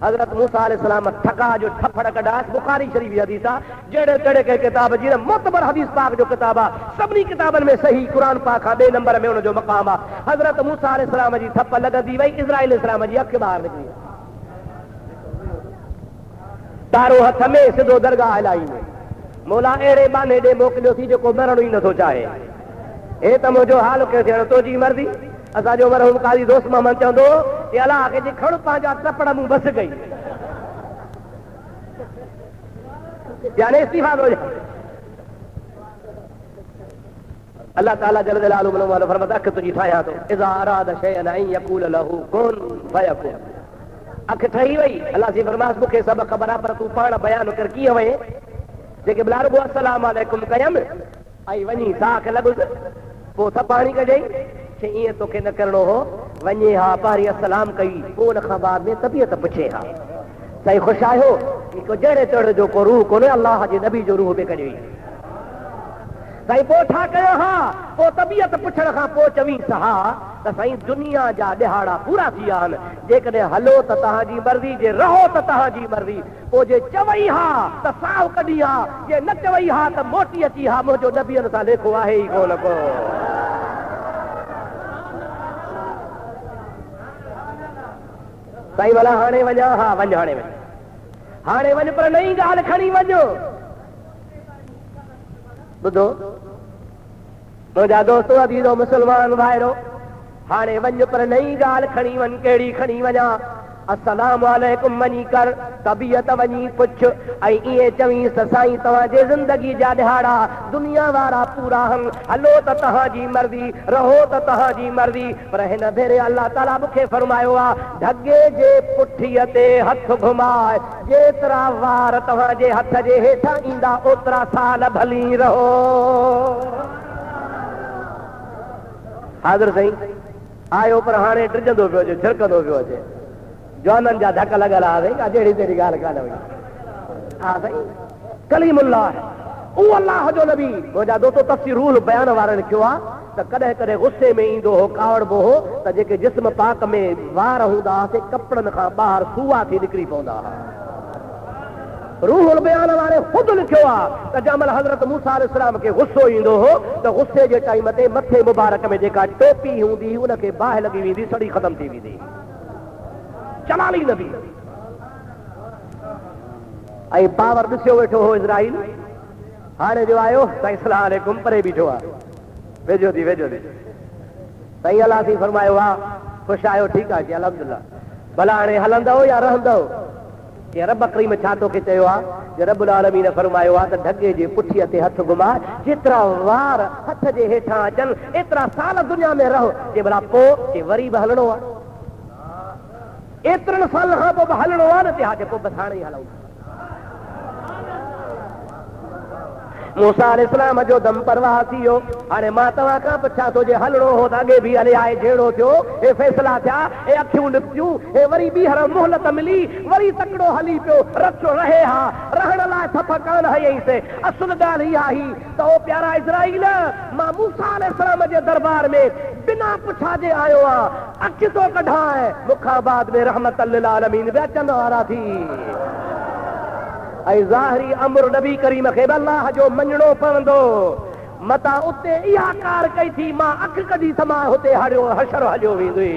Speaker 1: हज़रत मूसा अलैहिस्सलाम थका जो थपड़ कढाए, बुखारी शरीफ जी हदीस आहे, जहिड़े तहिड़े के किताब जी मोतबर हदीस पाक जो किताब आहे, सभिनी किताबनि में सही कुरान पाक खां 2 नंबर में हुनजो मक़ाम आहे। हज़रत मूसा अलैहिस्सलाम जी थप लॻंदी वई, इज़राइल अलैहिस्सलाम जी अखि ॿाहिरि निकिरी, तारो हथ में, सिधो दरगाह इलाही में, मौला अहिड़े बाने ॾे मोकिलियोसीं जेको मरणो ई नथो चाहे। हे त मुंहिंजो हाल कयो थियणो, तुंहिंजी मर्ज़ी। असांजो मरहूम काज़ी दोस्त मोहम्मद चवंदो कि अलाह खे जी खण पंहिंजा टपड़ मूं बस गई, यानी इस्तीफ़ा थो ॾियां। अल्लाह ताला जल जलालुहु फरमाता अखि तुंहिंजी ठाहियां थो, इज़ा अराद शैअन अन यक़ूल लहू कुन फयकुन, अखि ठही वई। अल्लाह जी फरमास मूंखे सभु ख़बर आहे, पर तूं पाण बयानु कर कीअं वए, जेके बिला रुगो अस्सलाम वालेकुम कयमि ऐं वञी साह खे लॻुसि, पोइ थपाणी कजई, ईअं तोखे न करिणो हो, वञे हा पहिरीं अस्सलाम कई, पोइ उन खां बाद में तबियत पुछे हा, साईं ख़ुशि आहियो, हिकु जहिड़े तहिड़े जो को रूह कोन्हे, अल्लाह जे नबी जो रूह बि कढी साईं, पोइ छा कयो हा, पोइ तबियत पुछण खां पोइ चवीसि हा त साईं दुनिया जा ॾिहाड़ा पूरा थी विया आहिनि, जेकॾहिं हलो त तव्हांजी मर्ज़ी, जे रहो त तव्हांजी मर्ज़ी, पोइ जे चवई हा त साहु कढी हा, जे न चवई हा त मोटी अची हा, मुंहिंजो नबीअनि सां लेखो आहे ई कोन को। साईं भला हाणे वञा, हा वञ, हाणे वञ, हाणे वञ, पर नई ॻाल्हि खणी वञो। ॿुधो मुंहिंजा दोस्तो अदीज़ो मुस्लमान भाइरो, हाणे वञ पर नई ॻाल्हि खणी वञ। कहिड़ी खणी वञा? अस्सलाम वालेकुम वञी कर, तबियत वञी पुछ, ऐं ईअं चवीस त साईं तव्हांजे ज़िंदगी जा ॾिहाड़ा दुनिया वारा पूरा आहिनि, हलो त तव्हांजी मर्ज़ी, रहो त तव्हांजी मर्ज़ी। पर हिन भेरे अल्लाह ताला मूंखे फरमायो आहे, ढगे जे पुठीअ ते हथ घुमाए, जेतिरा वार तव्हांजे हथ जे हेठां ईंदा ओतिरा साल भली रहो। हाज़िर साईं आयो, पर हाणे टिजंदो पियो अचे, छिड़कंदो पियो अचे, जवाननि जा धक लॻल आहे, जहिड़ी तहिड़ी ॻाल्हि कान हुई। हा साईं, कलीमुल्लाह आहे, उहो अल्लाह जो नबी। मुंहिंजा दोस्तो तफ़सीर रूल बयान वारनि लिखियो आहे त कॾहिं कॾहिं गुस्से में ईंदो हो, कावड़बो हो, त जेके जिस्म पाक में वार हूंदा हुआसीं, कपिड़नि खां ॿाहिरि सूआ थी निकिरी पवंदा हुआ। रूहुल बयान वारे ख़ुदि लिखियो आहे त जंहिंमहिल हज़रत मूसा अलैहिस्सलाम खे गुस्सो ईंदो हो त गुस्से जे टाइम ते मथे मुबारक में जेका टोपी हूंदी उनखे बाहि लॻी वेंदी, सड़ी ख़तम थी वेंदी। जलाली नबी ऐं पावर ॾिसियो वेठो हो इज़राइल। हाणे जो आयो साईं सलाम अलैकुम, परे बीठो आहे, वेझो थी वेझो थी। साईं अलाह थी फरमायो आहे, ख़ुशि आहियो? ठीकु आहे जी, अल्हम्दुलिल्लाह। भला हाणे हलंदव या रहंदव? कि रब करीम छा तोखे चयो आहे? जे रब्बुल आलमीन फरमायो आहे त ढगे जे पुठीअ ते हथ घुमाए, जेतिरा वार हथ जे हेठां अचनि एतिरा साल दुनिया में रहो। जे भला पोइ कि वरी बि हलणो आहे, एतिरनि साल खां पोइ बि हलणो आहे न, ते हा पोइ बसि हाणे ई हलूं। मूसा अलैहिस्सलाम जो दम परवाह थी वियो। हाणे मां तव्हां खां पुछां थो, जे हलणो हो त अॻे बि हले आहे, जहिड़ो थियो हे फैसला थिया, हे अखियूं निपटियूं, हे वरी ॿीहर मोहलत मिली, वरी तकिड़ो हली पियो, रचो रहे हा, रहण लाइ थप कान हयईंसि। असुल ॻाल्हि इहा ही त ओ प्यारा इज़राइल, मां मूसा अलैहिस्सलाम जे दरबार में बिना पुछाजे आयो आहियां, अखि थो कढां, मूंखां बाद में रहमत लिल आलमीन बि अचण वारा थी। ऐं ज़ाहिरी अमर नबी करीम खे बि अल्लाह जो मञणो पवंदो। मता उते इहा कार कई थी, मां अखि कढी थमां हुते हलियो हशर हलियो वेंदुई,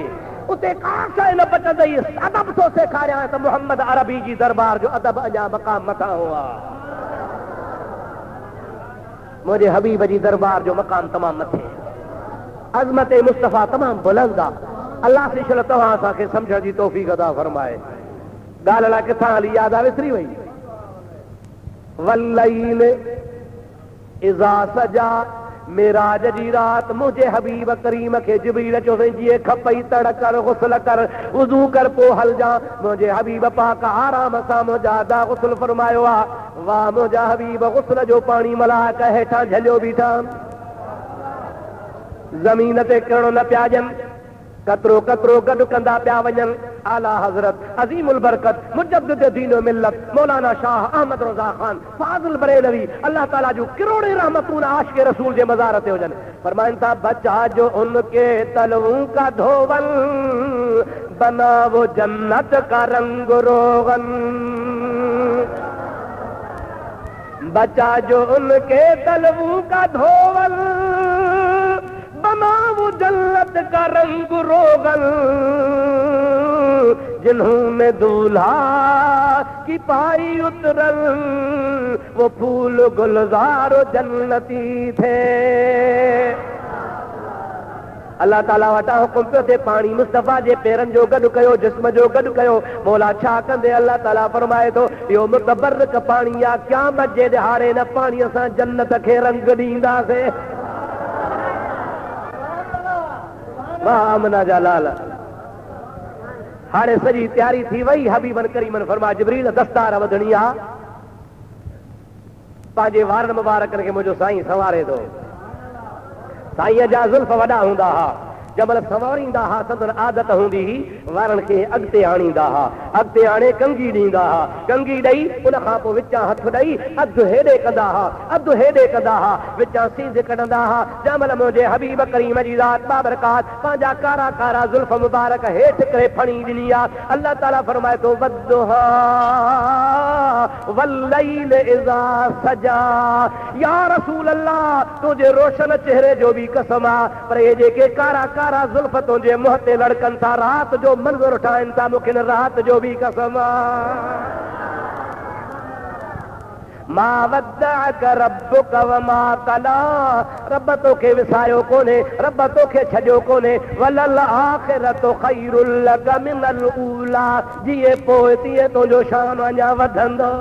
Speaker 1: उते का शइ न बचंदई। अदब थो सेखारियां त मोहम्मद अरबी जी दरबार जो अदब अञा मक़ाम मथां हुआ। मुंहिंजे हबीब जी दरबार जो मक़ाम तमामु मथे, अज़मत मुस्तफ़ा तमामु बुलंद आहे। अल्लाह सिशल तव्हां असांखे सम्झण जी तौफ़ीक़ अता फरमाए। ॻाल्हि अलाए किथां हली, यादि आहे विसरी वई। वल्लैल इज़ा सजा, मेराज जी रात मुंहिंजे हबीब करीम खे जिब्रील चयोसि, जीअं खपई तड़ कर, गुस्ल कर, वुज़ू कर, पोइ हलजा। मुंहिंजे हबीब पाक आराम सां मुंहिंजा अदा गुस्ल फरमायो आहे। वाह मुंहिंजा हबीब गुस्ल जो पाणी मलाक हेठां झलियो बीठा, ज़मीन ते किरणो न पिया ॾियनि, कतरो कतरो गॾु कंदा पिया वञनि। आला हज़रत अज़ीमुल बरकत मुजद्दिद दीन मिल्लत मौलाना शाह अहमद रज़ा खान फाज़िल बरेलवी, अल्लाह ताला जो करोड़े रहमतूं आशिक़ रसूल जे मज़ार ते हुजनि, फरमाइनि था, बचा जो उनके तलवों का धोवन, बना वो जन्नत का रंग रोगन। बचा जो उनके तलवों का धोवन, बना वो जन्नत का रंग रोगन। जिन्होंने दूल्हा की पाई उतरल, वो फूल गुलजार जन्नती थे। अल्लाह ताला वटां हुकुम पियो थिए, पाणी मुस्तफ़ा जे पेरनि जो गॾु कयो, जिस्म जो गॾु कयो। मौला छा कंदे? अल्लाह ताला फरमाए थो, इहो मुतबर्रक पाणी आहे, क़यामत जे ॾिहाड़े न पाणीअ सां जन्नत खे रंग ॾींदासीं। वाह आमना जा लाल। हाणे सॼी तयारी थी वई, हबीबन करीमन फरमा, जिब्रील दस्तार वधणी आहे, पंहिंजे वारनि मुबारकनि खे मुंहिंजो साईं संवारे थो। साईं जा ज़ुल्फ वॾा हूंदा हुआ, जमल संवारींदा हुआ, संदन आदत हूंदी हुई, वारनि खे अॻिते आणींदा हुआ, अॻिते आणे कंगी ॾींदा हुआ, कंगी ॾेई उन खां पोइ विचां हथु ॾेई अधु हेॾे कंदा हुआ, अधु हेॾे कंदा हुआ, विचां सीज़ कढंदा हुआ। जमल मुंहिंजे हबीब करीम जी ज़ात बाबरकात पंहिंजा कारा कारा ज़ुल्फ मुबारक हेठि करे फणी ॾिनी आहे। अल्लाह ताला फरमाए थो, वद्दुहा वल्लैल इज़ा सजा, या रसूल अल्लाह, तुंहिंजे रोशन चेहरे जो बि कसम आहे, पर हे जेके कारा कारा ज़ुल्फ तुंहिंजे मुंहं ते लड़कनि था, रात जो मंज़र ठाहिनि था, मूंखे रात जो बि कसम आहे। मा वद्दअक रब्बुक वमा कला, रब तोखे विसारियो कोन्हे, रब तोखे छॾियो कोन्हे। वलल आख़िरतु ख़ैरुल लक मिनल ऊला, जीअं पोइ तीअं तुंहिंजो शान अञा वधंदो।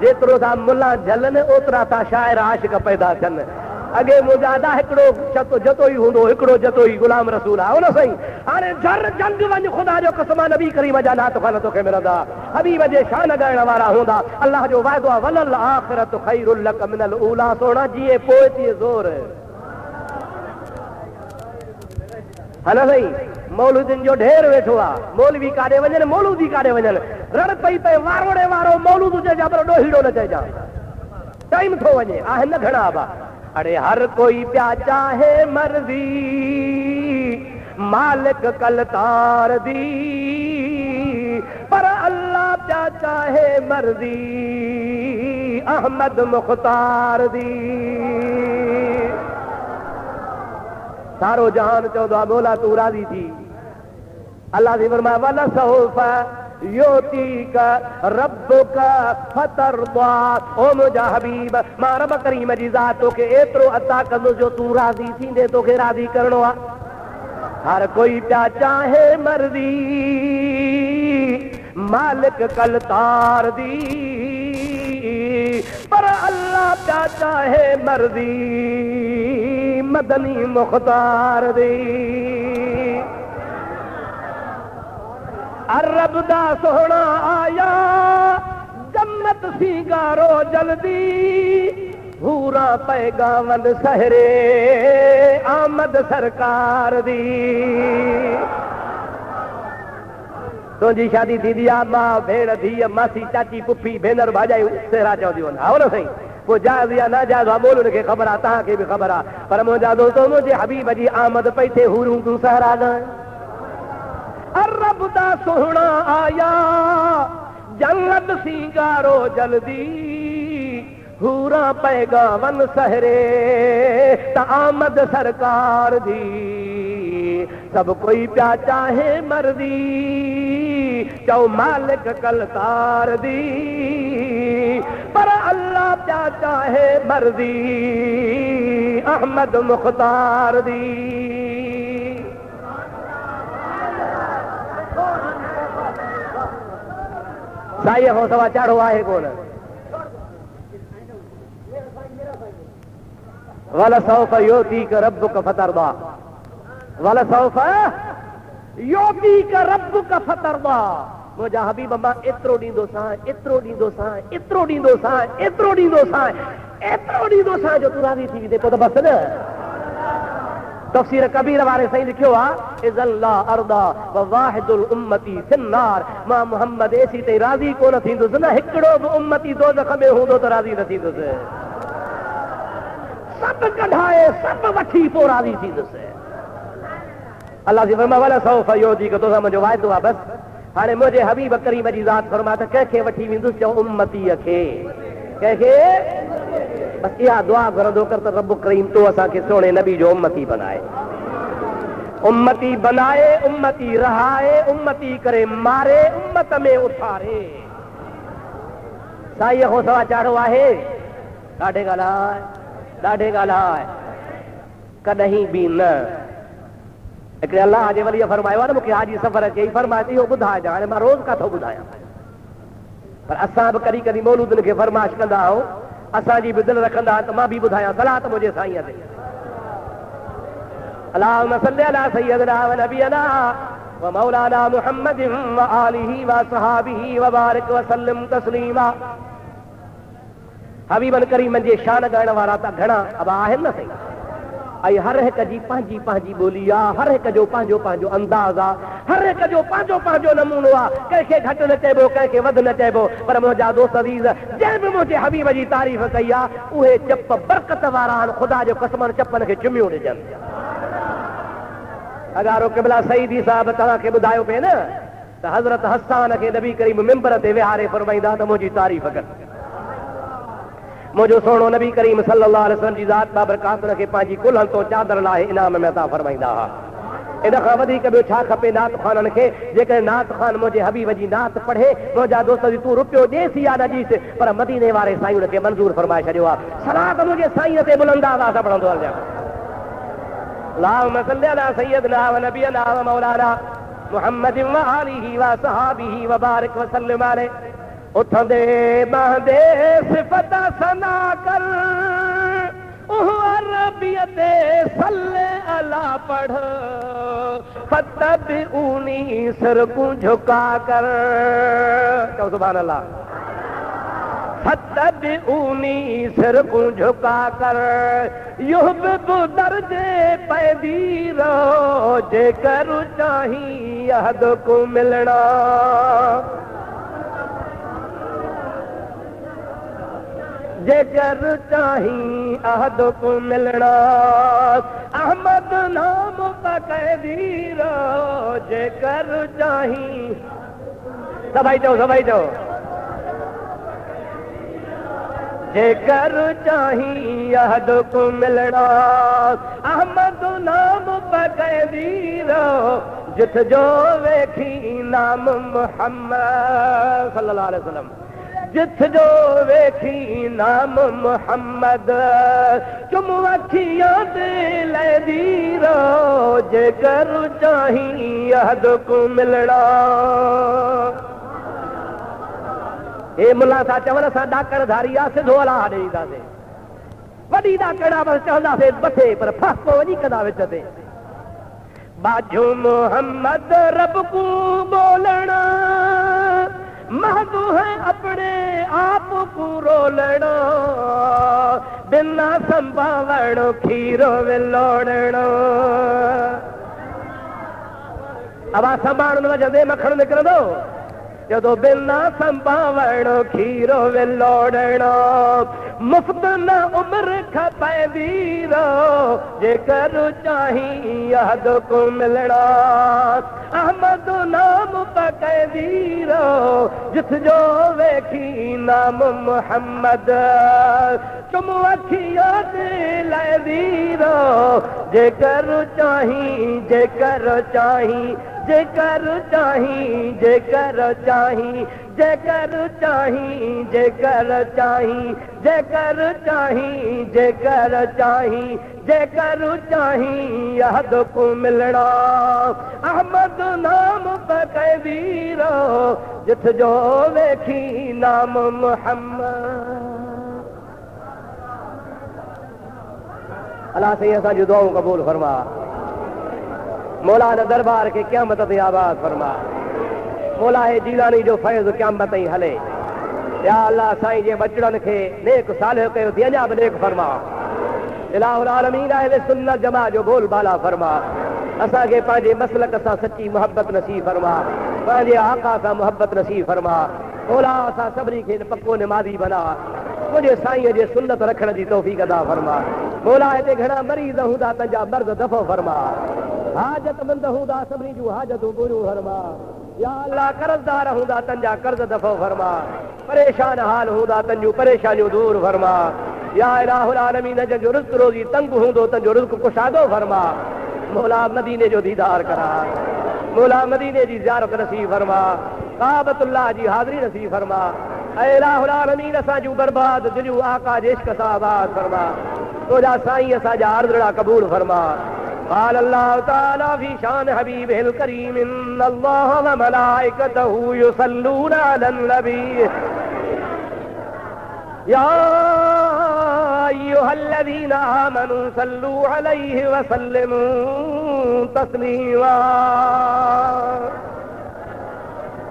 Speaker 1: जेतिरो था मुला झलनि, ओतिरा था शाइर आशिक़ पैदा थियनि। अॻे मुजादा हिकिड़ो जतो ई हूंदो, हिकिड़ो जतो ई गुलाम रसूल आहे, उन साईं हाणे जर जंग वञ, ख़ुदा जो कसम नबी करीम जा नात ख़ान तोखे मिलंदा, हबीब जे शान ॻाइण वारा हूंदा। अल्लाह जो वाइदो आहे, वलल आख़िरतु ख़ैरुल लक मिनल ऊला, सोना जीअं पोइ तीअं ज़ोर। हलो साईं, मौलूदनि जो ढेर वेठो आहे, मौलवी काॾे वञनि, मौलूदी काॾे वञनि, रण पई पए, वारोड़े वारो मौलूद चइजां, पर ॾोहीड़ो न चइजां, टाइम थो वञे, आहिनि न घणा बा। अरे हर कोई प्या चाहे मर्जी, मालिक कलतार दी, पर अल्लाह प्या चाहे मर्जी, अहमद मुख्तार दी। सारो जहान चवंदो आहे, मौला तू राज़ी थी। अल्लाह जी फरमाए, वला सौफ योतीक रब्बुक फतरदा, ओ मुंहिंजा हबीब, मां रब करीम जी ज़ात तोखे एतिरो अता कंदुसि जो तूं राज़ी थींदे, तोखे राज़ी करणो आहे। हर कोई प्या चाहे मर्ज़ी, मालिक कलतार दी, पर अल्लाह प्या चाहे मर्ज़ी, मदनी मुख्तार दी। अरब दा सोहना आया, जन्नत सिंगारो जल्दी हूरा पैगावन सहरे आमद सरकार दी। तुझी शादी थी दिया मां भेण धीअ मासी चाची पुफी भेनर भाॼायूं सेरा चवंदियूं आहिनि हा न साईं। पोइ जाइज़ या नाजाइज़ आहे बोल उनखे ख़बर आहे तव्हांखे बि ख़बर आहे पर मुंहिंजा दोस्तो मुंहिंजे हबीब जी आमद पई थिए हूरूं तूं सहरा ॻाए अरब दा सोहणा आया जन्नत सिंगारो जल्दी हूरा पैगावन सहरे त आमद सरकार दी। सब कोई प्या चाहे मर्दी चौ मालिक कलकार दी पर अल्लाह प्या चाहे मर्दी अहमद मुख्तार दी। साईं को सवा चाढ़ो आहे कोन वलसौफ योतीक रब्बुक फतरदा वलसौफ योतीक रब्बुक फतरदा। मुंहिंजा हबीब मां एतिरो ॾींदो सां एतिरो ॾींदो सां एतिरो ॾींदो सां एतिरो ॾींदो सां एतिरो ॾींदो सां जो तूं राज़ी थी वेंदे पोइ त बसि न। तफ़सीर कबीर वारे साईं लिखियो आहे इज़न ला अर्दा व वाहिदुल उम्मती फिन्नार मां मोहम्मद एसी ते राज़ी कोन थींदुसि न हिकिड़ो बि उम्मती दोज़ख में हूंदो त राज़ी न थींदुसि। सब कढाए सब वठी पोइ राज़ी थींदुसि। अल्लाह जी फरमाए वला सौफ योतीक तोसां मुंहिंजो वाइदो आहे बसि। हाणे मुंहिंजे हबीब करीम जी ज़ात फरमाए त कंहिंखे वठी वेंदुसि चओ उम्मतीअ खे कंहिंखे बसि इहा दुआ घुरंदो कर त रब करीम तो असांखे सोणे नबी जो उम्मती बनाए उम्मती रहाए उम्मती करे मारे उम्मत में उथारे। साईं को सवा चाढ़ो आहे ॾाढे ॻाल्हाए कॾहिं बि न। हिकिड़े अलाह जे वलीअ फरमायो आहे न मूंखे हाजी सफ़र चई फरमाए इहो ॿुधाइजां हाणे मां रोज़ काथो ॿुधायां पर असां बि कॾहिं कॾहिं मौलूदनि खे फरमाइश कंदा आहियूं असांजी बि दिलि रखंदा त मां बि ॿुधायां सलात मुंहिंजे साईंअ ते अल्लाहुम्मा सल्ली अला सय्यदिना व नबियना व मौलाना मुहम्मदिन व आलिहि व सहाबिहि व बारिक व सल्लिम तस्लीमा। हबीबन करीमन जे शान ॻाइण वारा त घणा अब आहिनि न साईं ऐं हर हिक जी पंहिंजी पंहिंजी ॿोली आहे हर हिक जो पंहिंजो पंहिंजो अंदाज़ आहे हर हिक जो पंहिंजो पंहिंजो नमूनो आहे कंहिंखे घटि न चइबो कंहिंखे वधि न चइबो पर मुंहिंजा दोस्त अज़ीज़ जंहिं बि मुंहिंजे हबीब जी तारीफ़ कई आहे उहे चप बरकत वारा आहिनि ख़ुदा जो कसमनि चपनि खे चुमियूं ॾिजनि। अगारो क़िबला सईदी साहब तव्हांखे ॿुधायो पिए न त हज़रत हसान खे नबी करीम मिंबर ते विहारे फरमाईंदा त मुंहिंजी तारीफ़ कर। मुंहिंजो सोणो नबी करीम सल्लल्लाहु अलैहि वसल्लम जी ज़ात बाबरकात खे पंहिंजी कुल्हनि तो चादर लाइ इनाम में अता फरमाईंदा हुआ। इन खां वधीक ॿियो छा खपे नात ख़ाननि खे जेकॾहिं नात ख़ान मुंहिंजे हबीब जी नात पढ़े मुंहिंजा दोस्त तूं रुपयो ॾेसि या न ॾीस पर मदीने वारे साईं हुनखे मंज़ूर फरमाए छॾियो आहे। सलात मुंहिंजे साईं ते बुलंद आवाज़ सां पढ़ंदो हलिया अल्लाहुम्मा सल्ली अला सय्यदिना व नबियना व मौलाना मुहम्मदिन व आलिहि व सहाबिहि व बारिक व सल्लिम अलैहि। उठंदे बहंदे सिफत सना कर अरबियत ते सल्ले अला पढ़ फतबिऊनी सर को झुका कर चओ सुभान अल्लाह फतबिऊनी सर को झुका कर युहब्बु दर्जे पैदी रहो जेकर चाही अहद को मिलना जेकर चाही अहद को मिलना अहमद नाम पकड़ी रहो जेकर चाही सभाई चो जेकर चाही अहद को मिलना अहमद नाम पकड़ी रहो जिथ जो वेखी नाम मोहम्मद सल्लल्लाहु अलैहि वसल्लम जिथ जो वेखी नाम मोहम्मद चुम अखियां दिल दी रहो जेकर चाही अहद को मिलना। हे मुला सा चवण सां ॾाकण धारी आहे सिधो अला ॾेईंदासीं वॾी ॾाकण बसि चवंदासीं मथे पर फस पोइ वञी कंदा विच ते बाजू मोहम्मद रब को बोलना महदू है अपने आप को रोलणो, बिना संभावणो खीरो विलोड़णो। अब आ संभालण वजह दे मखण निकरंदो, जदों बिना संभावणो खीरो विलोड़णो। मुफ्त न उम्र खपैंदी रो, जेकर चाही याद को मिलना। अहमद नाम पकैंदी रो, जिथ जो वेखी नाम मुहम्मद। तुम अखियां लैंदी रो, जेकर चाही जेकर चाही जेकर चाही जेकर चाही जेकर चाही जेकर चाही जेकर चाही जेकर चाही जेकर चाही याद को मिलना। अहमद नाम पकैंदी रो, जिथ जो वेखी नाम मुहम्मद। अल्लाह से ऐसा जो दुआओं कबूल फरमा, मौला ने दरबार के क़यामत ते आबाद फरमा। मौला है जीलानी जो फैज़ क़यामत ताईं हले। या अल्लाह साईं जे बचड़न खे नेक सालिह कयो थी, अञा बि नेक फरमा। इलाहुल आलमीन अहले सुन्नत जमा जो बोल बाला फरमा। असांखे पंहिंजे मसलक सां सच्ची मोहब्बत नसीब फरमा, पंहिंजे आका सां मोहब्बत नसीब फरमा। मौला असां सभिनी खे पको निमाज़ी बना, मुझे साईं जे सुन्नत रखण जी तौफ़ीक़ अता फरमा। मौला हिते घणा मरीज़ हूंदा, तंहिंजा मर्ज़ दफ़ो फरमा। हाजतमंद हूंदा, सभिनी जूं हाजतूं पूरियूं फरमा। या अल्लाह कर्ज़दार हूंदा, तंहिंजा कर्ज़ दफ़ो फरमा। परेशान हाल हूंदा, तंहिंजूं परेशानियूं दूर फरमा। या इलाहुल आलमीन जंहिंजो रिज़्क़ रोज़ी तंग हूंदो, तंहिंजो रिज़्क़ कुशादो फरमा। मौला मदीने जो दीदार करा, मौला मदीने जी ज़ियारत नसीब फरमा, काबतुल्लाह जी हाज़िरी नसीब फरमा। ऐ इलाहुल आलमीन असां जूं बर्बाद दिलियूं आका जे इश्क़ सां आबाद फरमा। तुंहिंजा साईं असांजा अर्ज़ड़ा क़बूल फरमा। قال الله تعالى في شان حبيبه الكريم إن الله وملائكته يصلون على النبي يا أيها الذين آمنوا صلوا عليه وسلموا تسليما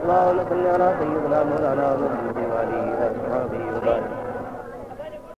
Speaker 1: اللهم صل على سيدنا مولانا محمد وعلى آله وصحبه وسلم